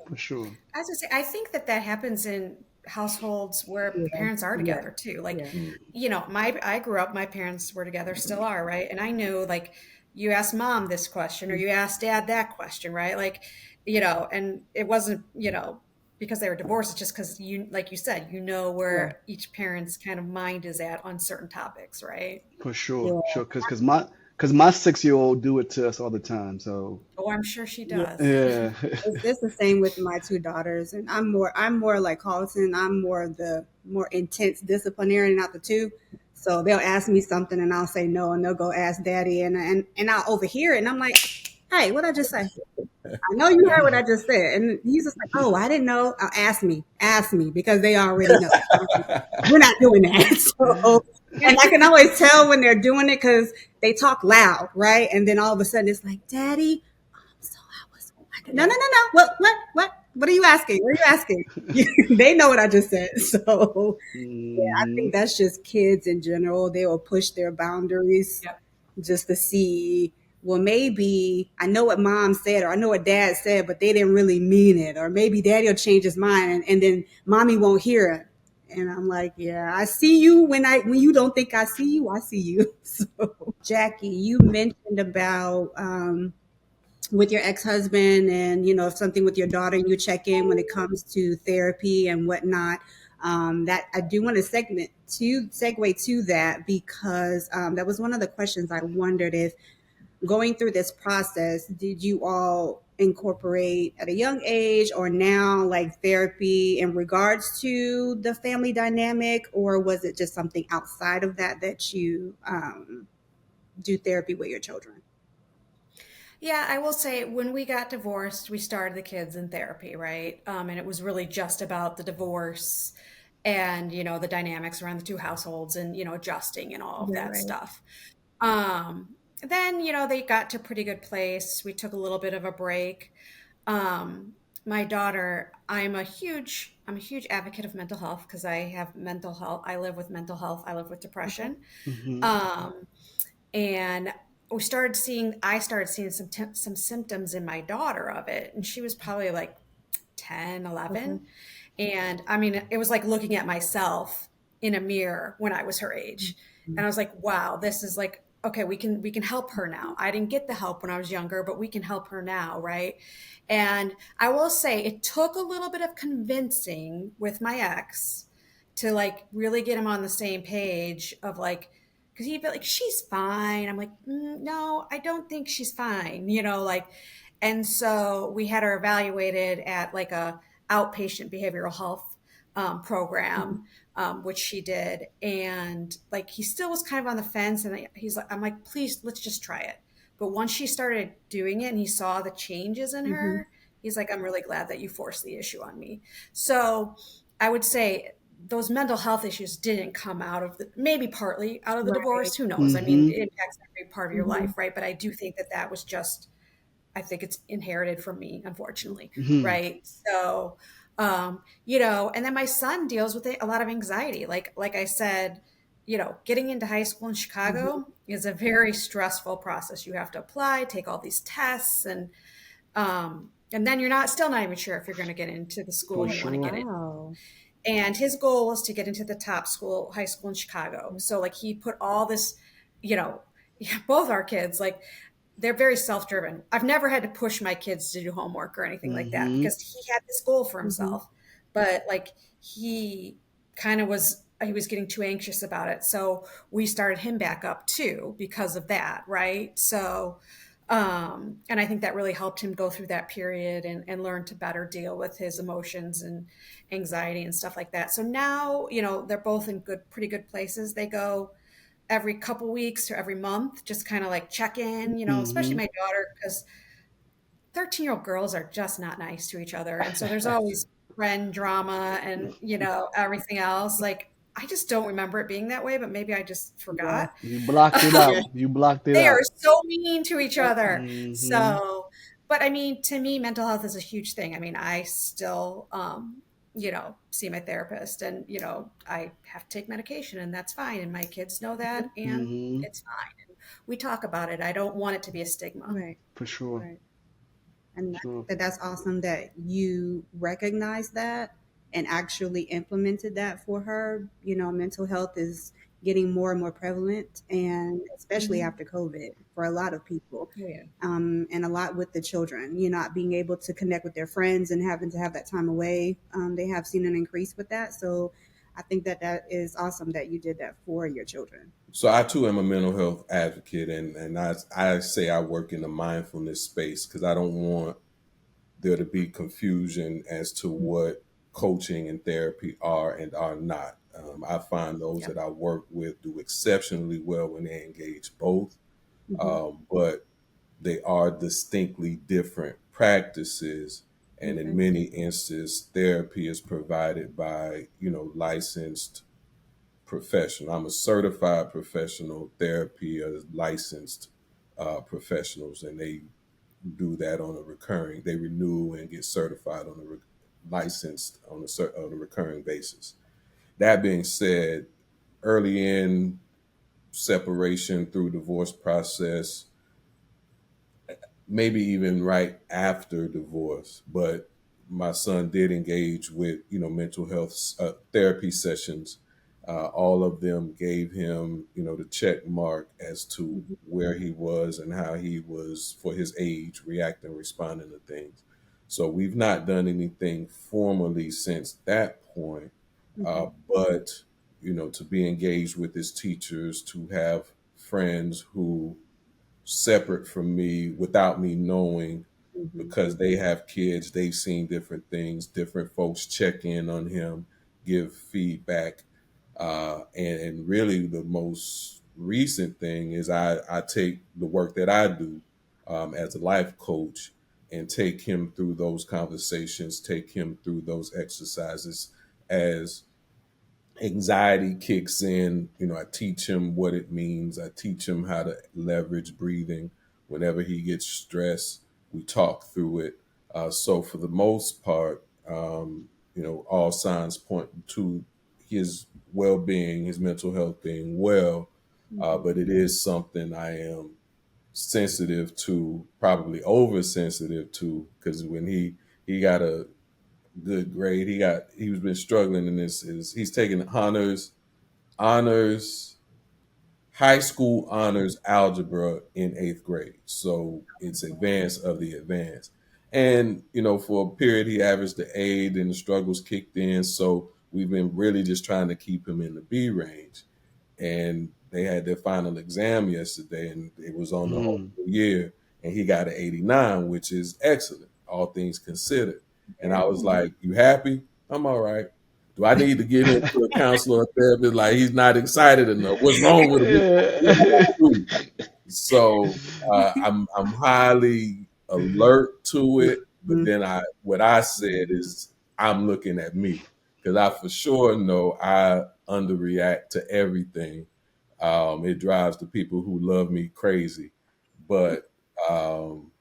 For sure. as I say, I think that happens in households where the Yeah. parents are Yeah. together too. Like, Yeah. Mm. I grew up, my parents were together, still are, right? And I knew like you asked mom this question or you asked dad that question, right? Like, and it wasn't, because they were divorced, it's just because like you said, Yeah. where each parent's kind of mind is at on certain topics, right? For sure. Yeah. Sure. Cause my 6-year-old do it to us all the time. So Oh, I'm sure she Yeah. does. yeah. It's the same with my two daughters, and I'm more like Carlton. I'm more the more intense disciplinarian out the two. So they'll ask me something, and I'll say no, and they'll go ask daddy, and I'll overhear it, and I'm like, hey, what I just say? I know you heard what I just said, and he's just like, oh, I didn't know. Ask me, because they already know. We're not doing that. So, and I can always tell when they're doing it because they talk loud, right? And then all of a sudden it's like, Daddy, so I was no, no, no, Yeah. no. What are you asking? What are you asking? They know what I just said. So I Hmm. think that's just kids in general. They will push their boundaries Yep. just to see, well, maybe I know what mom said or I know what dad said, but they didn't really mean it. Or maybe daddy will change his mind and then mommy won't hear it. And I'm like, yeah, I see you when you don't think I see you, I see you. So Jackie, you mentioned about with your ex-husband and if something with your daughter you check in when it comes to therapy and whatnot. That I do want to segue to that because that was one of the questions I wondered if going through this process, did you all incorporate at a young age or now like therapy in regards to the family dynamic, or was it just something outside of that you do therapy with your children? Yeah, I will say when we got divorced, we started the kids in therapy, right? And it was really just about the divorce and, the dynamics around the two households and, adjusting and all of Yeah, that right. stuff. Then, they got to a pretty good place. We took a little bit of a break. My daughter, I'm a huge advocate of mental health because I have mental health. I live with mental health. I live with Okay. depression. Hmm. Um, and I started seeing some symptoms in my daughter of it, and she was probably like 10, Okay. 11. And I mean, it was like looking at myself in a mirror when I was her age. Mhm. And I was like, wow, this is like, okay, we can help her now. I didn't get the help when I was younger, but we can help her now, right? And I will say it took a little bit of convincing with my ex to like really get him on the same page of like, because he'd be like, she's fine. I'm like, no, I don't think she's fine, like, and so we had her evaluated at like outpatient behavioral health program, which she did. And like, he still was kind of on the fence. And he's like, I'm like, please, let's just try it. But once she started doing it and he saw the changes in Mm-hmm. her, he's like, I'm really glad that you forced the issue on me. So I would say those mental health issues didn't come out of the, maybe partly out of the Right. divorce. Who knows? I mean, Mm-hmm. it impacts every part of your Mm-hmm. life, right? But I do think that that was just, I think it's inherited from me, unfortunately, Mm-hmm. right? So, and then my son deals with a lot of anxiety. Like I said, getting into high school in Mm-hmm. Chicago is a very stressful process. You have to apply, take all these tests, and then you're not still not even sure if you're going to get into the school For you want to get sure. in. Wow. And his goal was to get into the top school, high school in Chicago. So like he put all this, you know, yeah, both our kids, like they're very self-driven. I've never had to push my kids to do homework or anything like that Mm-hmm. because he had this goal for Mm-hmm. himself. But like he kind of was he was getting too anxious about it. So we started him back up too because of that, right? So and I think that really helped him go through that period and learn to better deal with his emotions and anxiety and stuff like that. So now, they're both in pretty good places. They go every couple weeks or every month, just kind of like check in, especially Mm-hmm. my daughter, because 13-year-old girls are just not nice to each other. And so there's always friend drama and, everything else. Like, I just don't remember it being that way, but maybe I just Yeah. forgot. You blocked it Yeah. out. You blocked it They are out. so mean to each other. Mm-hmm. So, but I mean, to me, mental health is a huge thing. I mean, I still, see my therapist and, I have to take medication and that's fine. And my kids know that and Mm-hmm. it's fine. And we talk about it. I don't want it to be a stigma. Right. For sure. Right. And I Sure. think that that's awesome that you recognize that and actually implemented that for her. Mental health is getting more and more prevalent, and especially Mhm. after COVID for a lot of people, Oh, yeah. and a lot with the children. Not being able to connect with their friends and having to have that time away. They have seen an increase with that. So I think that that is awesome that you did that for your children. So I too am a mental health advocate, and I say I work in the mindfulness space because I don't want there to be confusion as to what coaching and therapy are and are not. I find those Yep. that I work with do exceptionally well when they engage both, Hmm. but they are distinctly different practices. And in Okay. many instances, therapy is provided by licensed professional. I'm a certified professional. Therapy is licensed professionals, and they do that on a recurring. They renew and get certified on licensed on a recurring basis. That being said, early in separation through divorce process, maybe even right after divorce, but my son did engage with mental health therapy sessions. All of them gave him the check mark as to Hmm. where he was and how he was for his age reacting, responding to things. So we've not done anything formally since that point, Hmm. but to be engaged with his teachers, to have friends who separate from me without me knowing, Hmm. because they have kids, they've seen different things, different folks check in on him, give feedback. And really the most recent thing is I take the work that I do as a life coach and take him through those conversations, take him through those exercises as anxiety kicks in. I teach him what it means. I teach him how to leverage breathing whenever he gets stressed. We talk through it. So for the most part, all signs point to his well-being, his mental health being well. Hmm. But it is something I am sensitive to, probably oversensitive to, because when he got a good grade. He's been struggling in this. He's taking honors high school honors algebra in 8th grade. So it's advanced of the advanced. And for a period he averaged the A, then the struggles kicked in. So we've been really just trying to keep him in the B range. And they had their final exam yesterday, and it was on the whole Mm. year, and he got an 89, which is excellent, all things considered. And I was like, "You happy? I'm all right. Do I need to get him to a counselor or therapist? Like he's not excited enough. What's wrong with him? What am I gonna do?" So I'm highly alert to it, but then what I said is I'm looking at me because I for sure know I underreact to everything. It drives the people who love me crazy, but um,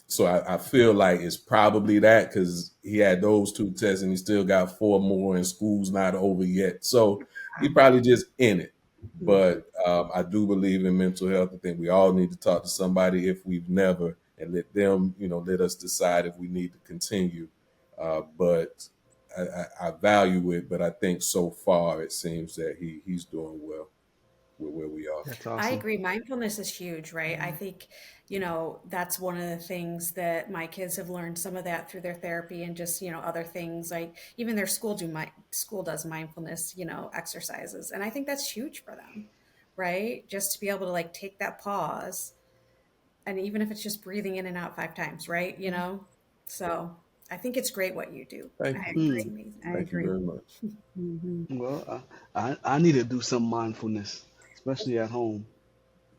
so I feel like it's probably that because he had those two tests and he still got four more and school's not over yet. So he probably just in it. But I do believe in mental health. I think we all need to talk to somebody if we've never and let them, let us decide if we need to continue. But I value it. But I think so far it seems that he's doing well with where we are. That's I awesome. agree. Mindfulness is huge, right? I think, that's one of the things that my kids have learned some of that through their therapy and just, other things like even their school does mindfulness, exercises. And I think that's huge for them, right? Just to be able to like take that pause and even if it's just breathing in and out 5 times, right? So I think it's great what you do. Thank I I you. think it's agree. Mm. amazing. I Thank you agree. very much. Hmm. Well, I need to do some mindfulness, especially at home.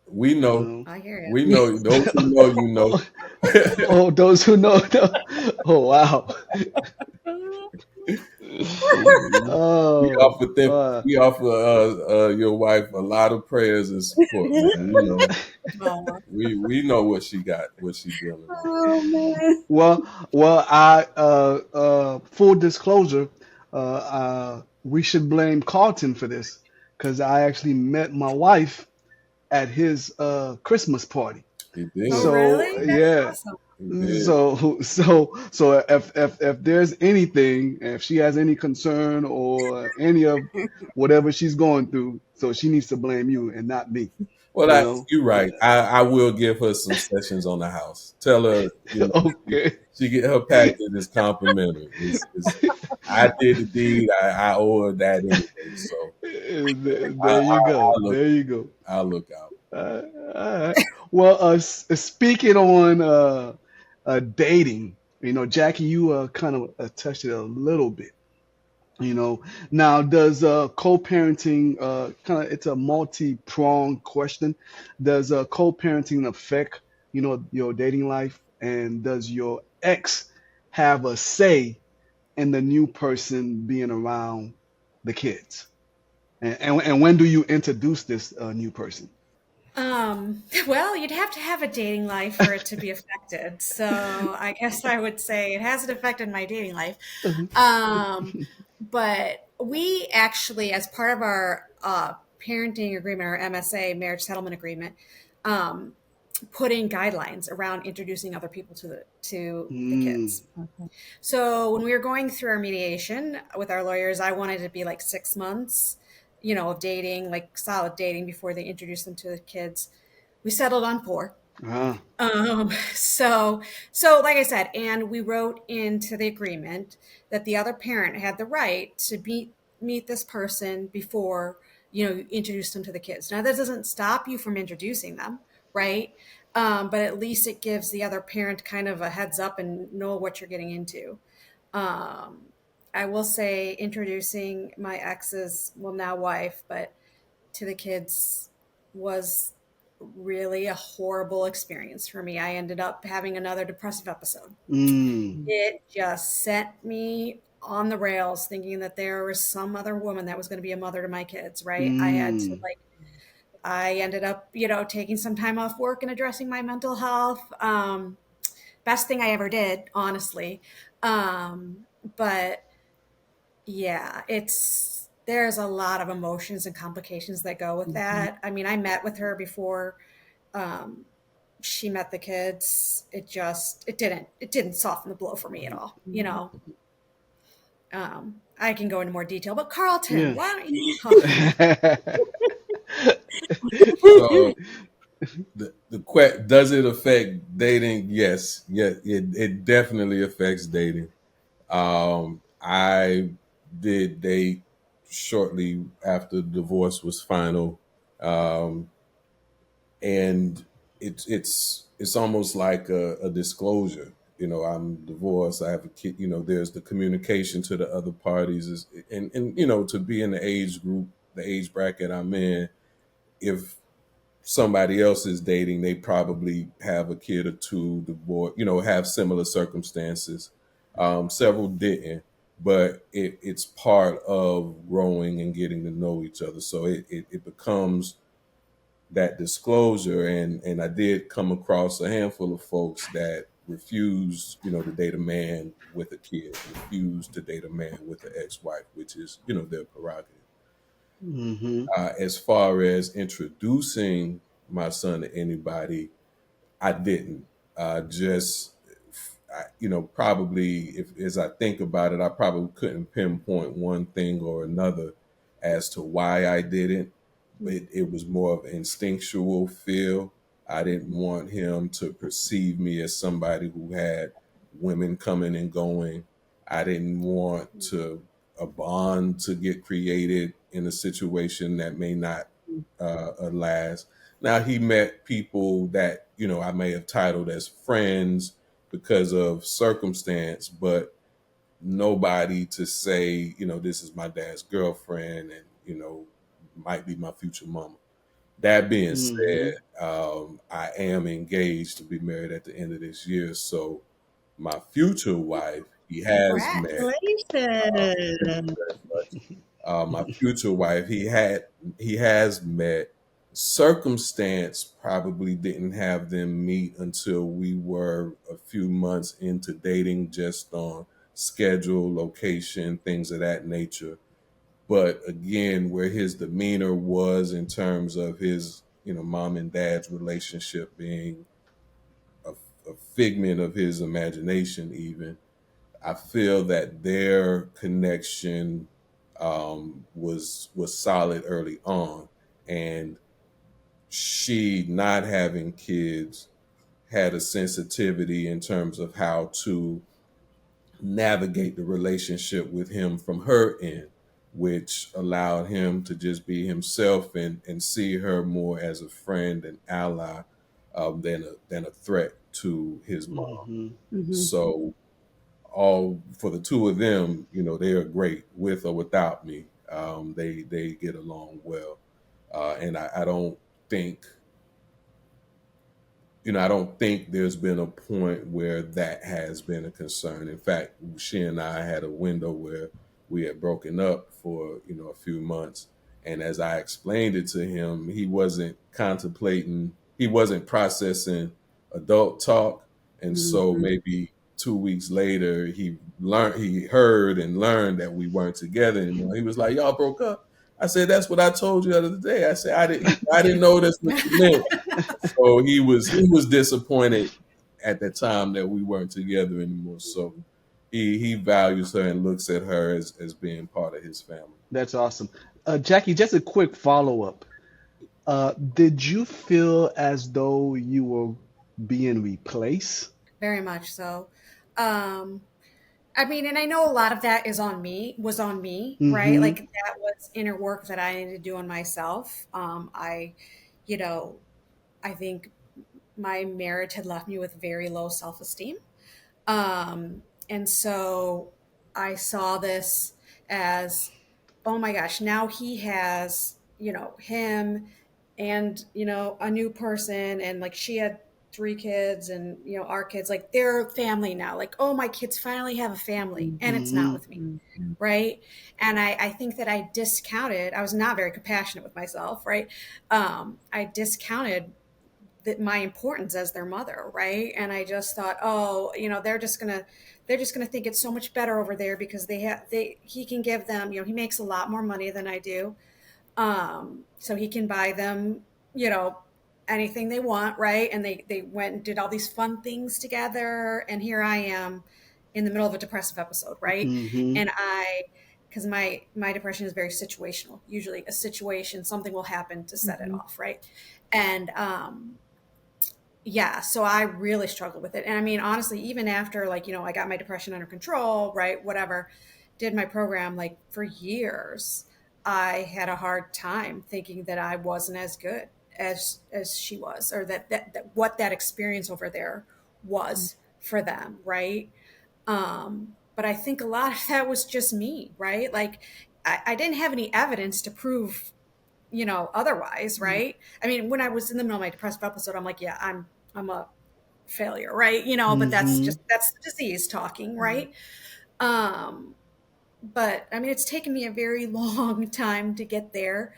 We You know. know. I hear We know. Those who know, you know. Oh, oh, those who know. Oh, wow. we Oh, offer them, we offer your wife a lot of prayers and support, man. you. Oh, We know what she got, what she dealing with. Oh man. well, I full disclosure, we should blame Carlton for this because I actually met my wife at his Christmas party. He did. oh So really? That's yeah, awesome. He did. so if there's anything, if she has any concern or any of whatever she's going through, so she needs to blame you and not me. Well, You know. you're right. I will give her some sessions on the house. Tell her, Okay. she get her package is complimentary. I did the deed. I owe her that anyway. So There you go. I look, There you go. I look out. Uh, all right. Well, speaking on dating, Jackie, you kind of touched it a little bit. Now does co-parenting kind of it's a multi-pronged question. Does co-parenting affect your dating life, and does your ex have a say in the new person being around the kids? And when do you introduce this new person? Well, you'd have to have a dating life for it to be affected. So I guess I would say it hasn't affected my dating life. Um, but we actually, as part of our parenting agreement, our MSA, marriage settlement agreement, um, put in guidelines around introducing other people to the Mm, kids. So when we were going through our mediation with our lawyers, I wanted it to be like 6 months, of dating, like solid dating before they introduce them to the kids. We settled on 4. ah, So like I said, and we wrote into the agreement that the other parent had the right to meet this person before, you introduce them to the kids. Now that doesn't stop you from introducing them, right? But at least it gives the other parent kind of a heads up and know what you're getting into. Um, I will say introducing my ex's, well, now wife, but to the kids was really a horrible experience for me. I ended up having another depressive episode. mm, It just sent me on the rails thinking that there was some other woman that was going to be a mother to my kids, right? I had to mm, like I ended up, taking some time off work and addressing my mental health. Best thing I ever did, honestly. But yeah, there's a lot of emotions and complications that go with that. I mean, I met with her before um, she met the kids. It didn't soften the blow for me at all. I can go into more detail, but Carlton, yeah. why don't you talk about it? So does it affect dating? Yes, yeah, it definitely affects dating. I did date shortly after divorce was final, um, and it's almost like a disclosure. I'm divorced, I have a kid, there's the communication to the other parties and to be in the age group, the age bracket I'm in, if somebody else is dating, they probably have a kid or two, divorce, have similar circumstances. Several didn't, but it's part of growing and getting to know each other. So it becomes that disclosure, and I did come across a handful of folks that refused, to date a man with a kid, refused to date a man with an ex-wife, which is, their prerogative. Mm-hmm. As far as introducing my son to anybody, I didn't. Just, probably if as I think about it, I probably couldn't pinpoint one thing or another as to why I didn't. It was more of an instinctual feel. I didn't want him to perceive me as somebody who had women coming and going. I didn't want to a bond to get created in a situation that may not last. Now he met people that I may have titled as friends because of circumstance, but nobody to say this is my dad's girlfriend and might be my future mama. That being Mm-hmm. said, I am engaged to be married at the end of this year. So my future wife, he has met. Thank you Congratulations. very much. My future wife, he has met. Circumstance probably didn't have them meet until we were a few months into dating, just on schedule, location, things of that nature. But again, where his demeanor was in terms of his, mom and dad's relationship being a, a figment of his imagination, even, I feel that their connection was solid early on, and she not having kids had a sensitivity in terms of how to navigate the relationship with him from her end, which allowed him to just be himself and see her more as a friend and ally than a threat to his mom. Mm-hmm. Mm-hmm. So all for the two of them, they are great with or without me. They get along well, and I don't think I don't think there's been a point where that has been a concern. In fact, she and I had a window where we had broken up for, a few months. And as I explained it to him, he wasn't contemplating, he wasn't processing adult talk. And so Mm-hmm. maybe 2 weeks later, he heard and learned that we weren't together anymore. He was like, "Y'all broke up." I said, "That's what I told you the other day." I said, I didn't know that's what you meant." So he was disappointed at the time that we weren't together anymore. So he values her and looks at her as being part of his family. That's awesome. Jackie, just a quick follow-up. Did you feel as though you were being replaced? Very much so. Um, I mean, and I know a lot of that was on me, right? Mm-hmm. Like that was inner work that I needed to do on myself. You know, I think my marriage had left me with very low self-esteem. And so I saw this as, oh my gosh, now he has, him and, a new person. And like she had three kids and, our kids, like they're family now. Like, oh, my kids finally have a family and it's not Mm-hmm. with me. Right. And I think that I was not very compassionate with myself. Right. I discounted my importance as their mother, right? And I just thought, oh, they're just gonna think it's so much better over there because he can give them, he makes a lot more money than I do, so he can buy them, you know, anything they want, right? And they went and did all these fun things together, and here I am in the middle of a depressive episode, right? Mm-hmm. And because my depression is very situational. Usually, a situation, something will happen to set it Mm-hmm. off, right? And yeah, so I really struggled with it. And I mean, honestly, even after, like, I got my depression under control, right? Whatever, did my program, like, for years, I had a hard time thinking that I wasn't as good as she was, or that what that experience over there was for them, right? But I think a lot of that was just me, right? Like I didn't have any evidence to prove, otherwise, right? I mean, when I was in the middle of my depressive episode, I'm like, yeah, I'm a failure, right? But Mm-hmm. that's the disease talking, right? Um, but I mean, it's taken me a very long time to get there.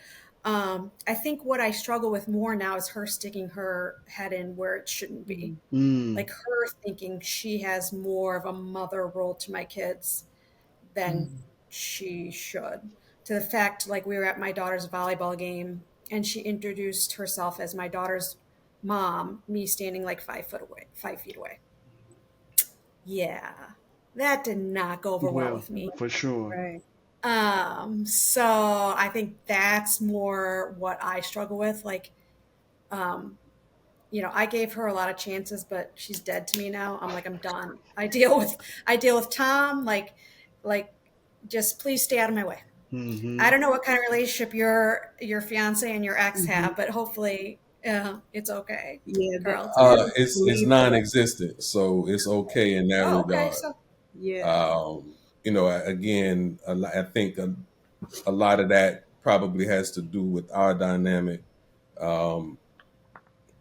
I think what I struggle with more now is her sticking her head in where it shouldn't be. Mm. Like her thinking she has more of a mother role to my kids than she should. To the fact, like, we were at my daughter's volleyball game and she introduced herself as my daughter's mom, me standing like 5 feet away. Yeah, that did not go over well Well, with me. for sure. Right. So I think that's more what I struggle with. Like, um, I gave her a lot of chances, but she's dead to me now. I'm like, I'm done. I deal with Tom, like, just please stay out of my way. I Mm-hmm. don't know what kind of relationship your fiance and your ex Hmm. have, but hopefully, it's okay, Yeah, Carlton. I It's believe non-existent, so it's okay in that Oh, okay. regard. So, yeah. Um, again, I think a lot of that probably has to do with our dynamic. Um,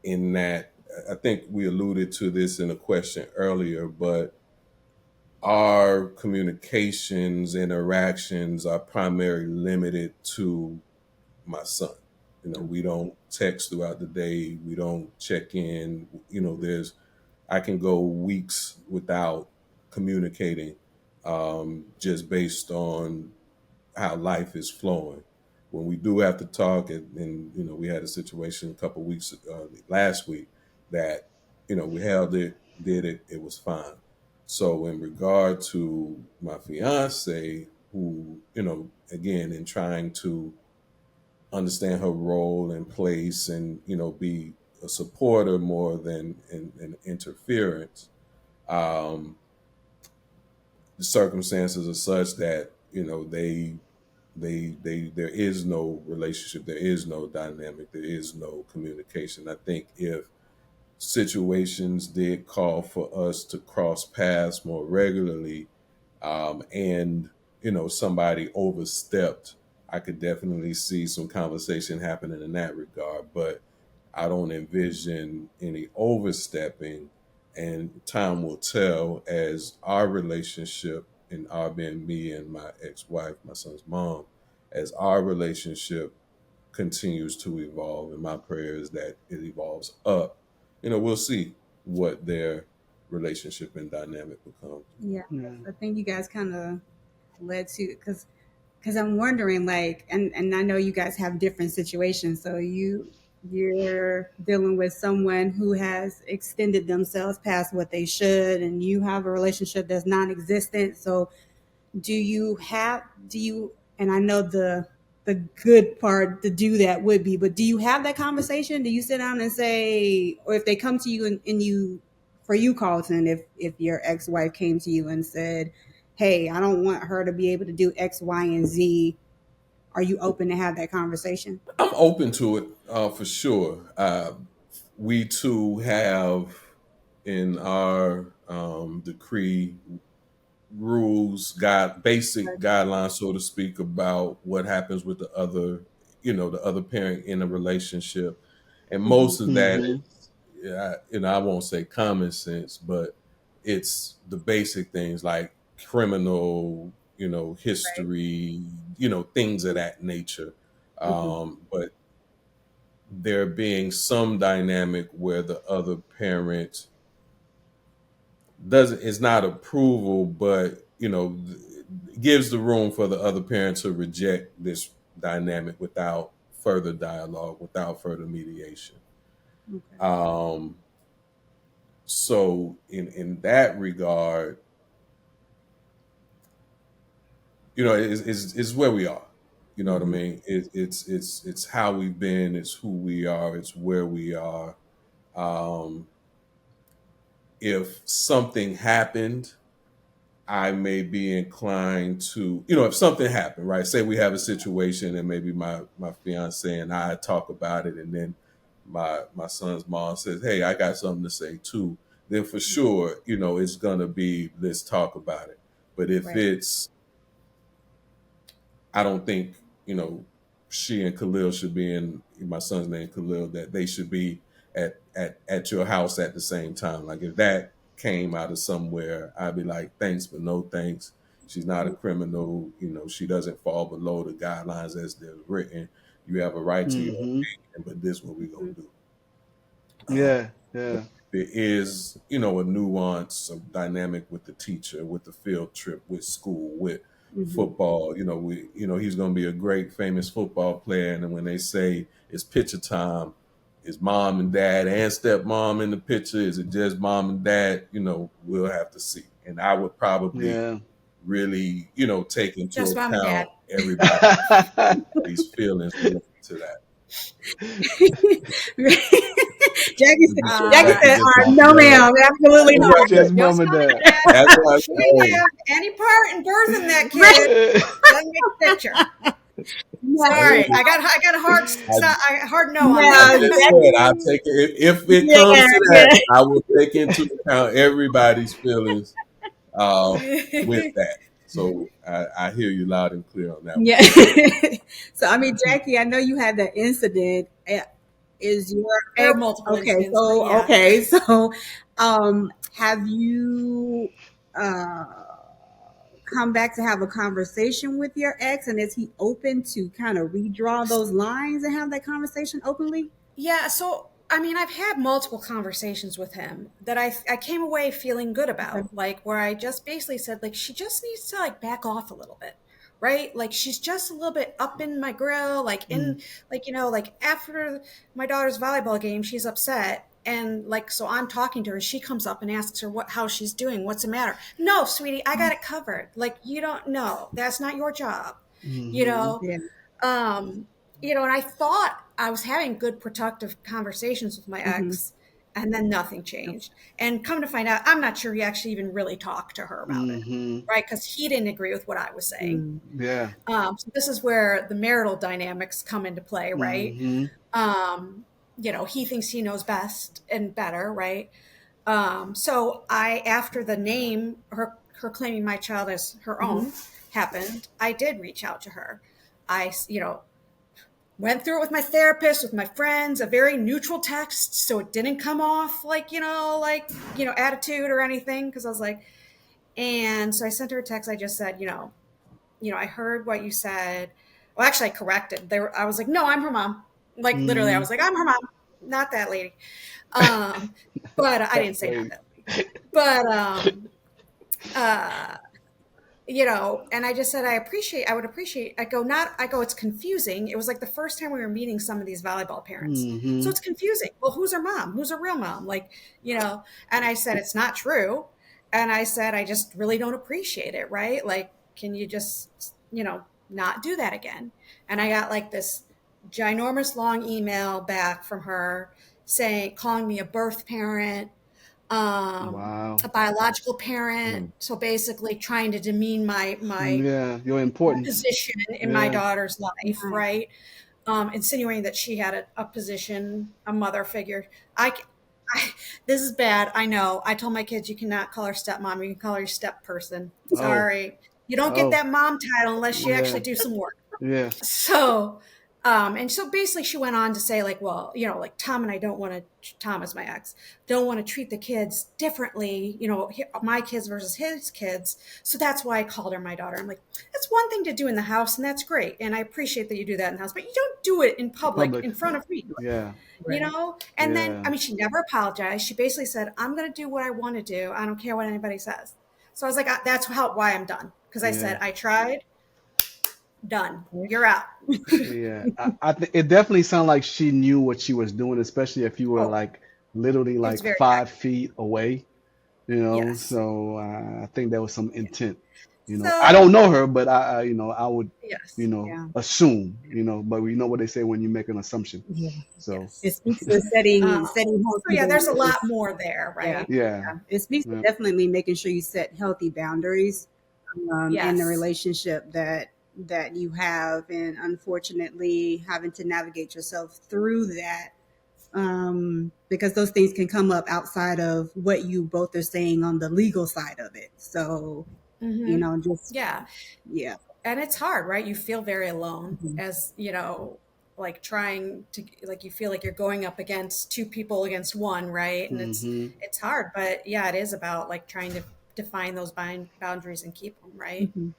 in that, I think we alluded to this in a question earlier, but our communications, interactions are primarily limited to my son. We don't text throughout the day. We don't check in. I can go weeks without communicating, just based on how life is flowing. When we do have to talk, and we had a situation a couple weeks last week that we held it, did it, it was fine. So in regard to my fiance, who again, in trying to understand her role and place, and be a supporter more than an interference. Um, the circumstances are such that they there is no relationship, there is no dynamic, there is no communication. I think if situations did call for us to cross paths more regularly, and somebody overstepped, I could definitely see some conversation happening in that regard. But I don't envision any overstepping, and time will tell as our relationship, and our being me and my ex-wife, my son's mom, as our relationship continues to evolve, and my prayer is that it evolves up. We'll see what their relationship and dynamic becomes. Yeah. Yeah. I think you guys kind of led to because I'm wondering like and I know you guys have different situations. So you're dealing with someone who has extended themselves past what they should, and you have a relationship that's non-existent. So do you and I know the good part to do that would be, but do you have that conversation? Do you sit down and say, or if they come to you and you, for you, Carlton, if your ex-wife came to you and said, hey, I don't want her to be able to do X, Y, and Z, are you open to have that conversation? I'm open to it, for sure. We too have in our decree rules, basic guidelines, so to speak, about what happens with the other parent in a relationship, and Mm-hmm. most of that Mm-hmm. is, I won't say common sense, but it's the basic things like criminal, history, things of that nature. Mm-hmm. But there being some dynamic where the other parent doesn't it's not approval, but gives the room for the other parent to reject this dynamic without further dialogue, without further mediation. Okay. um so in that regard, it's where we are. You know what I Mm-hmm. mean? It's how we've been, it's who we are, it's where we are. um if something happened, I may be inclined to, if something happened, right? Say we have a situation, and maybe my fiance and I talk about it, and then my son's mom says, "Hey, I got something to say too." then for sure, it's gonna be, let's talk about it. But if Right. it's, I don't think, she and Khalil should be in, my son's name Khalil, that they should be at your house at the same time. Like if that came out of somewhere, I'd be like, thanks, but no thanks. She's not a criminal, she doesn't fall below the guidelines as they're written. You have a right to your Mm-hmm. opinion, but this is what we're gonna do. Um, Yeah. Yeah. there is, a nuance, a dynamic with the teacher, with the field trip, with school, with Mm-hmm. football. He's going to be a great, famous football player. And then when they say it's picture time, is mom and dad and stepmom in the picture? Is it just mom and dad? We'll have to see. And I would probably Yeah. really, take into Just mom and dad. account everybody's feelings related to that. Jackie said, no, ma'am, absolutely not. Just Just mom and mom and dad. dad. That's what I'm She didn't saying. have any part in birthing that kid. Doesn't make a picture. Sorry, I got a hard no on I No, that. just said I'll take it if it comes to that. I will take into account everybody's feelings with that. So I hear you loud and clear on that one. yeah. So I mean, Jackie, I know you had that incident. Is your I have multiple okay? incidents, So but yeah. okay, so have you come back to have a conversation with your ex, and is he open to kind of redraw those lines and have that conversation openly? Yeah, so I mean, I've had multiple conversations with him that I came away feeling good Okay. about, like where I just basically said like she just needs to like back off a little bit, right? Like she's just a little bit up in my grill, like in like like after my daughter's volleyball game, she's upset. And like, so I'm talking to her, she comes up and asks her how she's doing, what's the matter? No, sweetie, I got it covered. Like, you don't know, that's not your job, you Mm-hmm. know? Yeah. Um, and I thought I was having good productive conversations with my Mm-hmm. ex, and then nothing changed. And come to find out, I'm not sure he actually even really talked to her about it, Mm-hmm. right? Because he didn't agree with what I was saying. Yeah. So this is where the marital dynamics come into play, right? Mm-hmm. He thinks he knows best and better, right? So after the name, her claiming my child as her own happened, I did reach out to her. I, went through it with my therapist, with my friends, a very neutral text, so it didn't come off like attitude or anything. Because I was like, and so I sent her a text. I just said, I heard what you said. Well, actually, I corrected. I was like, no, I'm her mom. Like literally, I was like, I'm her mom, not that lady. But I didn't say not that lady. But and I just said, I would appreciate, I go, it's confusing. It was like the first time we were meeting some of these volleyball parents. Mm-hmm. So it's confusing. Well, who's her mom? Who's her real mom? Like, and I said, it's not true. And I said, I just really don't appreciate it. Right. Like, can you just, not do that again? And I got like this ginormous long email back from her calling me a birth parent, Wow. a biological parent. So basically trying to demean my Yeah. You're important. position in my daughter's life, right? Insinuating that she had a position, a mother figure. This is bad. I know. I told my kids, you cannot call her stepmom. You can call her your step person. Sorry. You don't get that mom title unless you actually do some work. Yeah. So, and so basically she went on to say like, well, like Tom and I Tom is my ex, don't want to treat the kids differently, my kids versus his kids. So that's why I called her my daughter. I'm like, that's one thing to do in the house, and that's great. And I appreciate that you do that in the house, but you don't do it in public. In front of me. Yeah. And then, I mean, she never apologized. She basically said, I'm going to do what I want to do. I don't care what anybody says. So I was like, that's why I'm done. Because I said, I tried. Done. You're out. Yeah, I think it definitely sounded like she knew what she was doing, especially if you were like literally like very 5 feet away, Yes. So I think there was some intent. So, I don't know her, but I I would, yes. assume, but we know what they say when you make an assumption. Yeah. So It speaks to setting healthy there's a boundaries. lot more there, right? yeah, It speaks to definitely making sure you set healthy boundaries in the relationship that you have, and unfortunately having to navigate yourself through that because those things can come up outside of what you both are saying on the legal side of it. So, Hmm. just, Yeah. yeah. And it's hard, right? You feel very alone Hmm. as, like trying to, like, you feel like you're going up against two people against one, right? And Hmm. it's hard, but yeah, it is about like trying to define those boundaries and keep them, right? Hmm.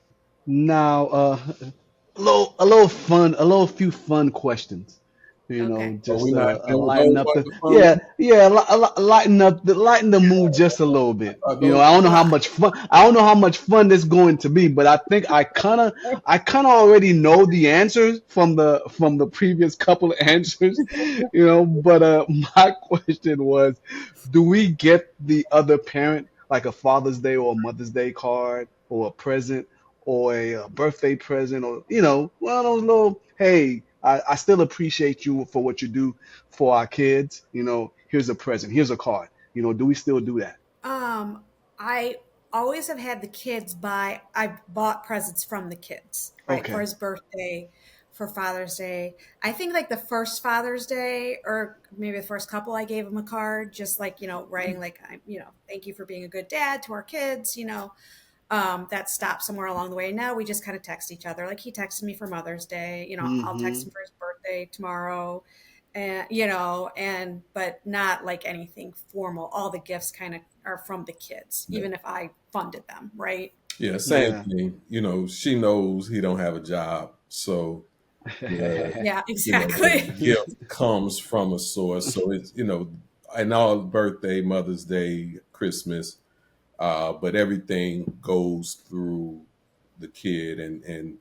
Now, a little fun, a little few fun questions. Okay. Are we Just not doing lighten those up like the the fun yeah, one? yeah, lighten the mood just a little bit. Those I don't know how Why? much fun this going to be, but I think I kind of already know the answers from the previous couple of answers. But my question was, do we get the other parent like a Father's Day or a Mother's Day card or a present or a birthday present or one of those little, hey, I still appreciate you for what you do for our kids. Here's a present, here's a card. Do we still do that? I always have had the kids buy, I bought presents from the kids, right? For Okay. his birthday, for Father's Day. I think like the first Father's Day, or maybe the first couple, I gave him a card, just like, writing like, thank you for being a good dad to our kids, that stopped somewhere along the way. Now we just kind of text each other. Like he texted me for Mother's Day, I'll text Mm-hmm. him for his birthday tomorrow. And but not like anything formal. All the gifts kind of are from the kids, Yeah, even if I funded them, right? yeah, same Yeah. thing. She knows he don't have a job, so the Yeah, the exactly. gift comes from a source. So it's and all birthday, Mother's Day, Christmas, but everything goes through the kid, and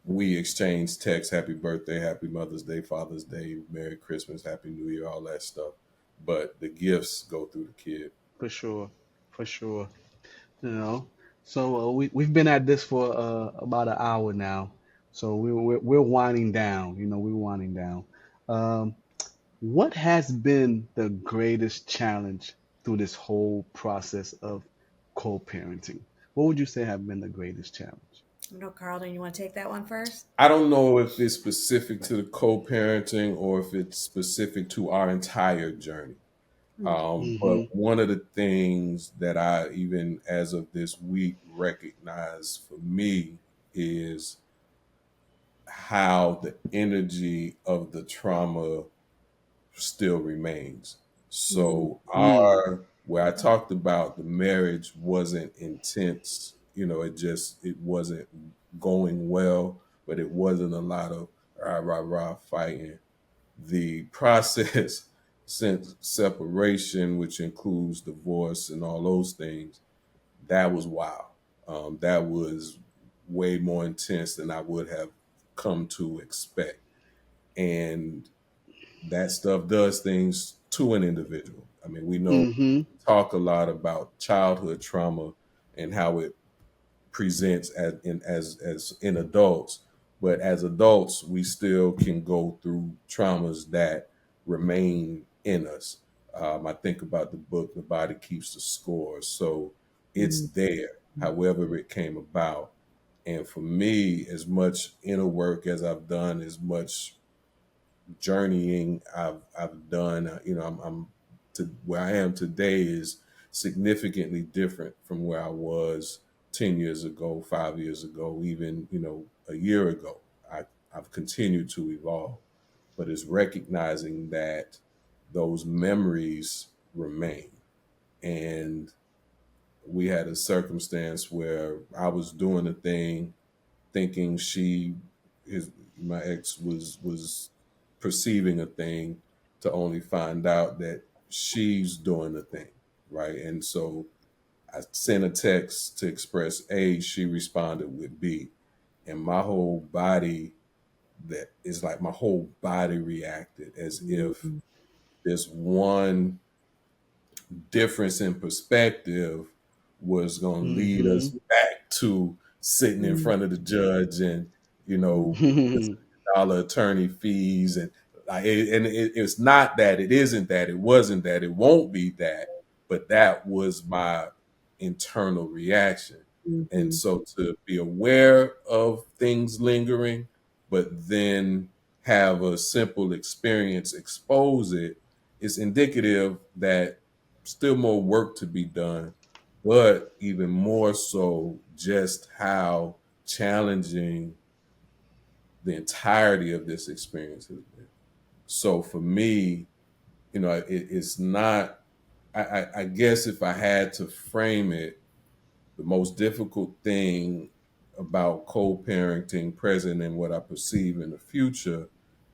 we exchange texts, happy birthday, happy Mother's Day, Father's Day, Merry Christmas, Happy New Year, all that stuff. But the gifts go through the kid. For sure. For sure. You know. So we've been at this for about an hour now. So we're winding down. We're winding down. Um, what has been the greatest challenge through this whole process of co-parenting? What would you say have been the greatest challenge? Carlton, you want to take that one first? I don't know if it's specific to the co-parenting or if it's specific to our entire journey. But Mm-hmm. one of the things that I, even as of this week, recognize for me is how the energy of the trauma still remains. Hmm. So Mm. where I talked about the marriage wasn't intense, it wasn't going well, but it wasn't a lot of rah rah rah fighting. The process since separation, which includes divorce and all those things, that was wild. That was way more intense than I would have come to expect. And that stuff does things to an individual. I mean, we know Mm-hmm. talk a lot about childhood trauma and how it presents as in adults, but as adults, we still can go through traumas that remain in us. I think about the book "The Body Keeps the Score," so it's Hmm. there, however it came about. And for me, as much inner work as I've done, as much journeying I've done. I'm to where I am today is significantly different from where I was 10 years ago, 5 years ago, even a year ago. I've continued to evolve, but it's recognizing that those memories remain. And we had a circumstance where I was doing a thing thinking his my ex was perceiving a thing, to only find out that she's doing the thing, right? And so I sent a text to express A, she responded with B, and my whole body reacted as if Hmm. this one difference in perspective was going to lead us Mm-hmm. back to sitting in front of the judge and this dollar attorney fees and it's not that, it isn't that, it wasn't that, it won't be that, but that was my internal reaction. And Hmm. so to be aware of things lingering, but then have a simple experience expose it, it's indicative that still more work to be done, but even more so just how challenging the entirety of this experience has been. So for me, it's not. I guess if I had to frame it, the most difficult thing about co-parenting present and what I perceive in the future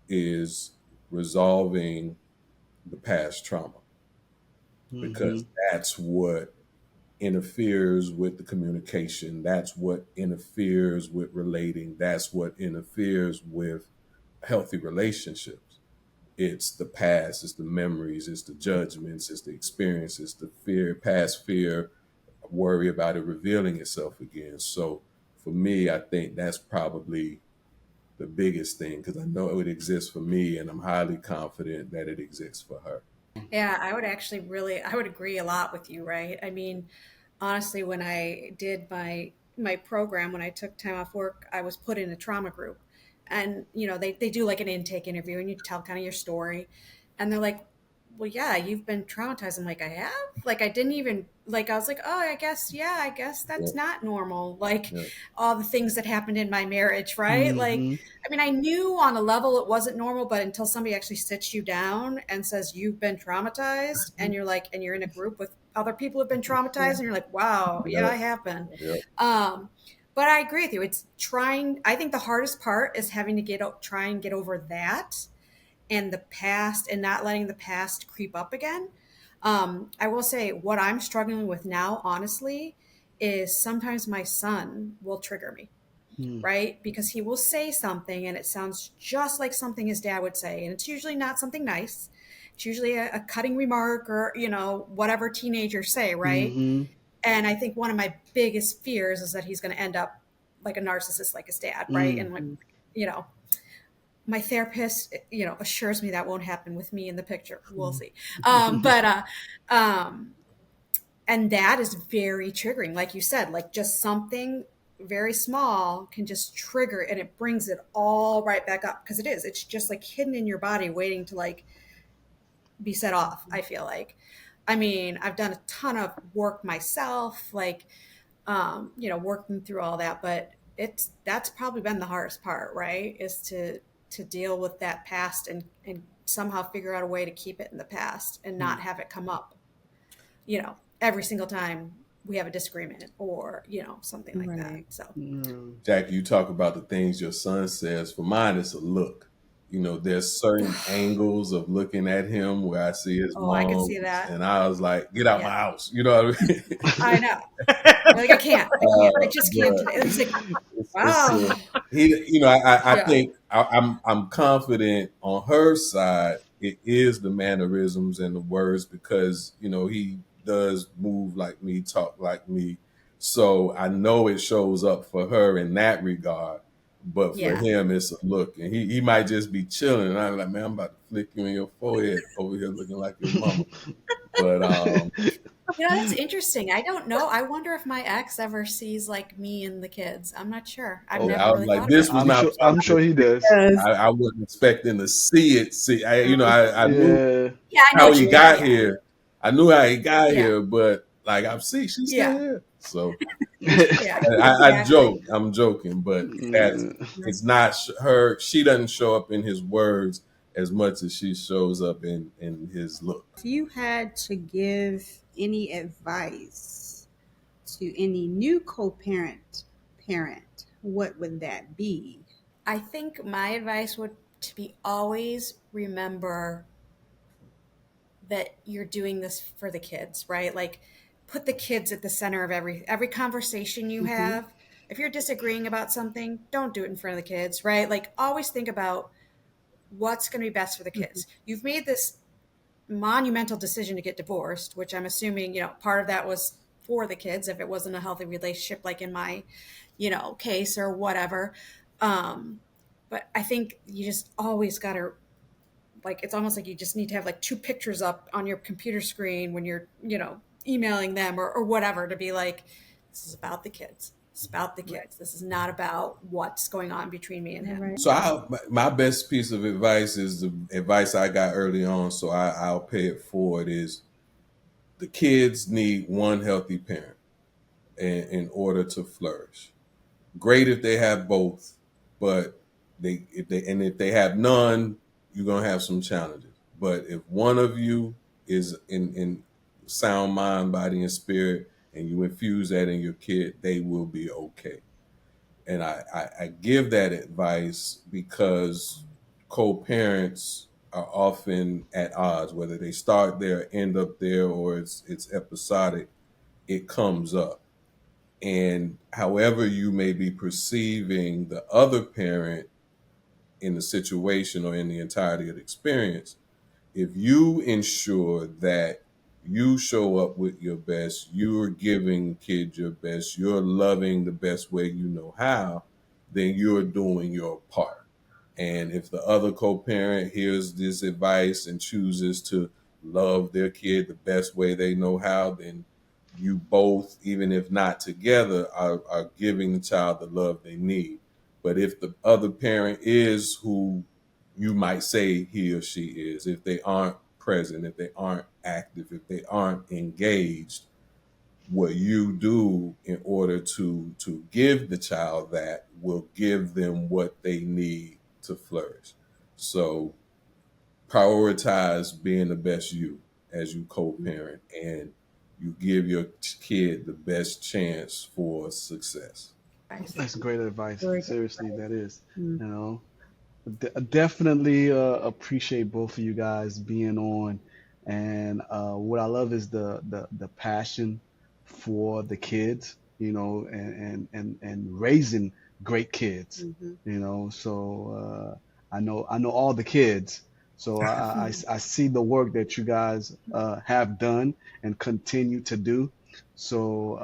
is resolving the past trauma, because Mhm. that's what interferes with the communication. That's what interferes with relating. That's what interferes with healthy relationships. It's the past, it's the memories, it's the judgments, it's the experiences, the fear, past fear, worry about it revealing itself again. So for me, I think that's probably the biggest thing, because I know it exists for me and I'm highly confident that it exists for her. Yeah, I would actually I would agree a lot with you, right? I mean, honestly, when I did my program, when I took time off work, I was put in a trauma group. And, they do like an intake interview and you tell kind of your story. And they're like, well, yeah, you've been traumatized. I'm like, I have? Like, I didn't even, like, I was like, oh, I guess, yeah, I guess that's Yeah, not normal. Like, yeah, all the things that happened in my marriage, right? Like, Mhm. I mean, I knew on a level it wasn't normal, but until somebody actually sits you down and says you've been traumatized, and you're like, and you're in a group with other people who've been traumatized, and you're like, wow, yeah, yeah, I have been. yeah. Um, but I agree with you. It's trying. I think the hardest part is having to try and get over that and the past, and not letting the past creep up again. I will say what I'm struggling with now, honestly, is sometimes my son will trigger me, Mhm. right? Because he will say something and it sounds just like something his dad would say. And it's usually not something nice. It's usually a cutting remark or, whatever teenagers say, right? Mhm. And I think one of my biggest fears is that he's going to end up like a narcissist like his dad, right? Mm. And like, you know, my therapist, assures me that won't happen with me in the picture. We'll see. Um, and that is very triggering. Like you said, like just something very small can just trigger and it brings it all right back up, because it's just like hidden in your body waiting to like be set off, I feel like. I mean, I've done a ton of work myself, like working through all that, but that's probably been the hardest part, right? Is to deal with that past and somehow figure out a way to keep it in the past and not have it come up, every single time we have a disagreement or, something like that. Right. So, Mm. Jackie, you talk about the things your son says. For mine, it's a look. There's certain angles of looking at him where I see his oh, I could mom, see that. and I was like, "Get out my Yeah, house!" You know what I mean? I know. You're like, I just can't But today. It's like, it's wow. he. I Yeah. think I'm confident on her side. It is the mannerisms and the words, because he does move like me, talk like me, so I know it shows up for her in that regard. But for Yeah. him, it's a look, and he might just be chilling, and I'm like, man, I'm about to flick you in your forehead over here looking like your mama. But That's interesting. I don't know. I wonder if my ex ever sees like me and the kids. I'm not sure. I've oh, never I was really like, thought about this it. was I'm not sure. I'm sure he does. Yes. I wasn't expecting to see it. See, I knew Yeah. Yeah, I know how what he you mean. got Yeah. here. I knew how he got Yeah. here, but like I see, she's still Yeah. here. So Yeah. I Exactly. joke. I'm joking, but that's Mm. it's not her. She doesn't show up in his words as much as she shows up in his look. If you had to give any advice to any new parent, what would that be? I think my advice would to be always remember that you're doing this for the kids, right? Like put the kids at the center of every conversation you Mm-hmm. have. If you're disagreeing about something, don't do it in front of the kids, right? Like always think about what's going to be best for the Mm-hmm. kids. You've made this monumental decision to get divorced, which I'm assuming, part of that was for the kids if it wasn't a healthy relationship like in my, case or whatever. Um but I think you just always got to, like, it's almost like you just need to have like two pictures up on your computer screen when you're, emailing them or whatever, to be like, this is about the kids. It's about the Right. kids. This is not about what's going on between me and him. Right. So my best piece of advice is the advice I got early on. So I'll pay it forward. Is the kids need one healthy parent in order to flourish. Great if they have both, but if they have none, you're gonna have some challenges. But if one of you is in sound mind, body, and spirit, and you infuse that in your kid, they will be okay. And I give that advice because co-parents are often at odds, whether they start there, end up there, or it's episodic, it comes up. And however you may be perceiving the other parent in the situation or in the entirety of the experience, if you ensure that you show up with your best, you're giving kids your best, you're loving the best way you know how, then you're doing your part. And if the other co-parent hears this advice and chooses to love their kid the best way they know how, then you both, even if not together, are giving the child the love they need. But if the other parent is who you might say he or she is, if they aren't present, if they aren't active, if they aren't engaged, what you do in order to give the child that will give them what they need to flourish. So prioritize being the best you as you co-parent, and you give your kid the best chance for success. That's great advice. Very good Seriously, that advice. is. Mm. You know, definitely appreciate both of you guys being on. And what I love is the passion for the kids, and raising great kids, Mhm. So I know all the kids. So I see the work that you guys have done and continue to do. So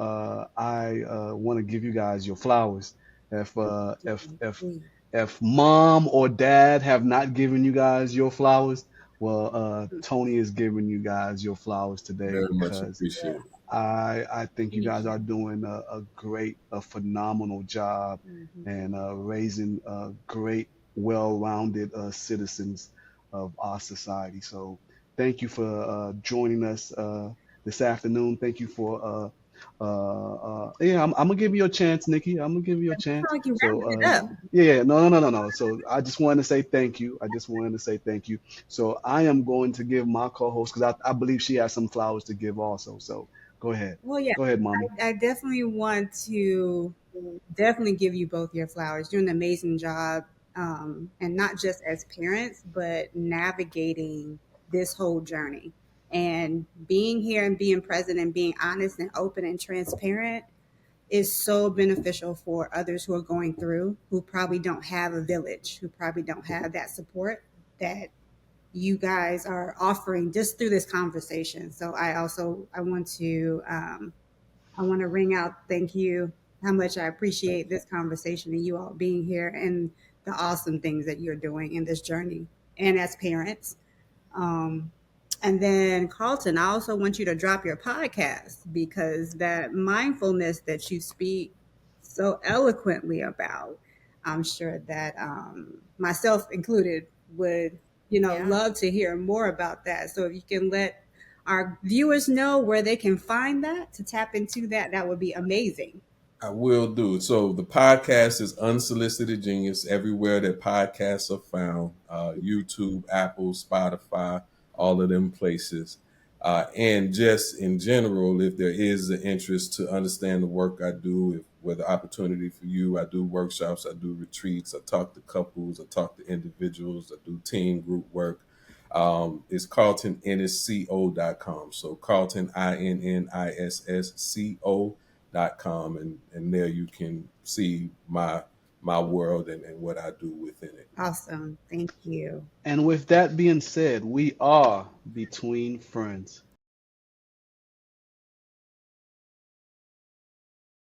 I want to give you guys your flowers. If uh, if if Mm. if mom or dad have not given you guys your flowers, well, Tony is giving you guys your flowers today Very much because appreciated. I think you Thank guys you. are doing a great, a phenomenal job Mhm. and raising great, well-rounded citizens of our society. So thank you for joining us this afternoon. Thank you for yeah, I'm gonna give you a chance, Nikki. I'm gonna give you a It sounds chance. like you So wrapping it up. yeah, no, no, no, no, no. So I just wanted to say thank you. I just wanted to say thank you. So I am going to give my co-host because I believe she has some flowers to give also. So go ahead. Well, yeah, Go ahead, mommy. I definitely want to definitely give you both your flowers. You're doing an amazing job, and not just as parents, but navigating this whole journey and being here and being present and being honest and open and transparent is so beneficial for others who are going through, who probably don't have a village, who probably don't have that support that you guys are offering just through this conversation. So I want to ring out thank you, how much I appreciate this conversation and you all being here and the awesome things that you're doing in this journey and as parents. Um, and then, Carlton, I also want you to drop your podcast because that mindfulness that you speak so eloquently about, I'm sure that myself included would, Yeah. love to hear more about that. So if you can let our viewers know where they can find that to tap into that, that would be amazing. I will do. So the podcast is Unsolicited Genius everywhere that podcasts are found. YouTube, Apple, Spotify, all of them places. And just in general, if there is an interest to understand the work I do, if whether opportunity for you, I do workshops, I do retreats, I talk to couples, I talk to individuals, I do team group work. It's carltonnsco.com. So Carlton, INNISSCO.com, and there you can see my world and what I do within it. Awesome. Thank you. And with that being said, we are between friends.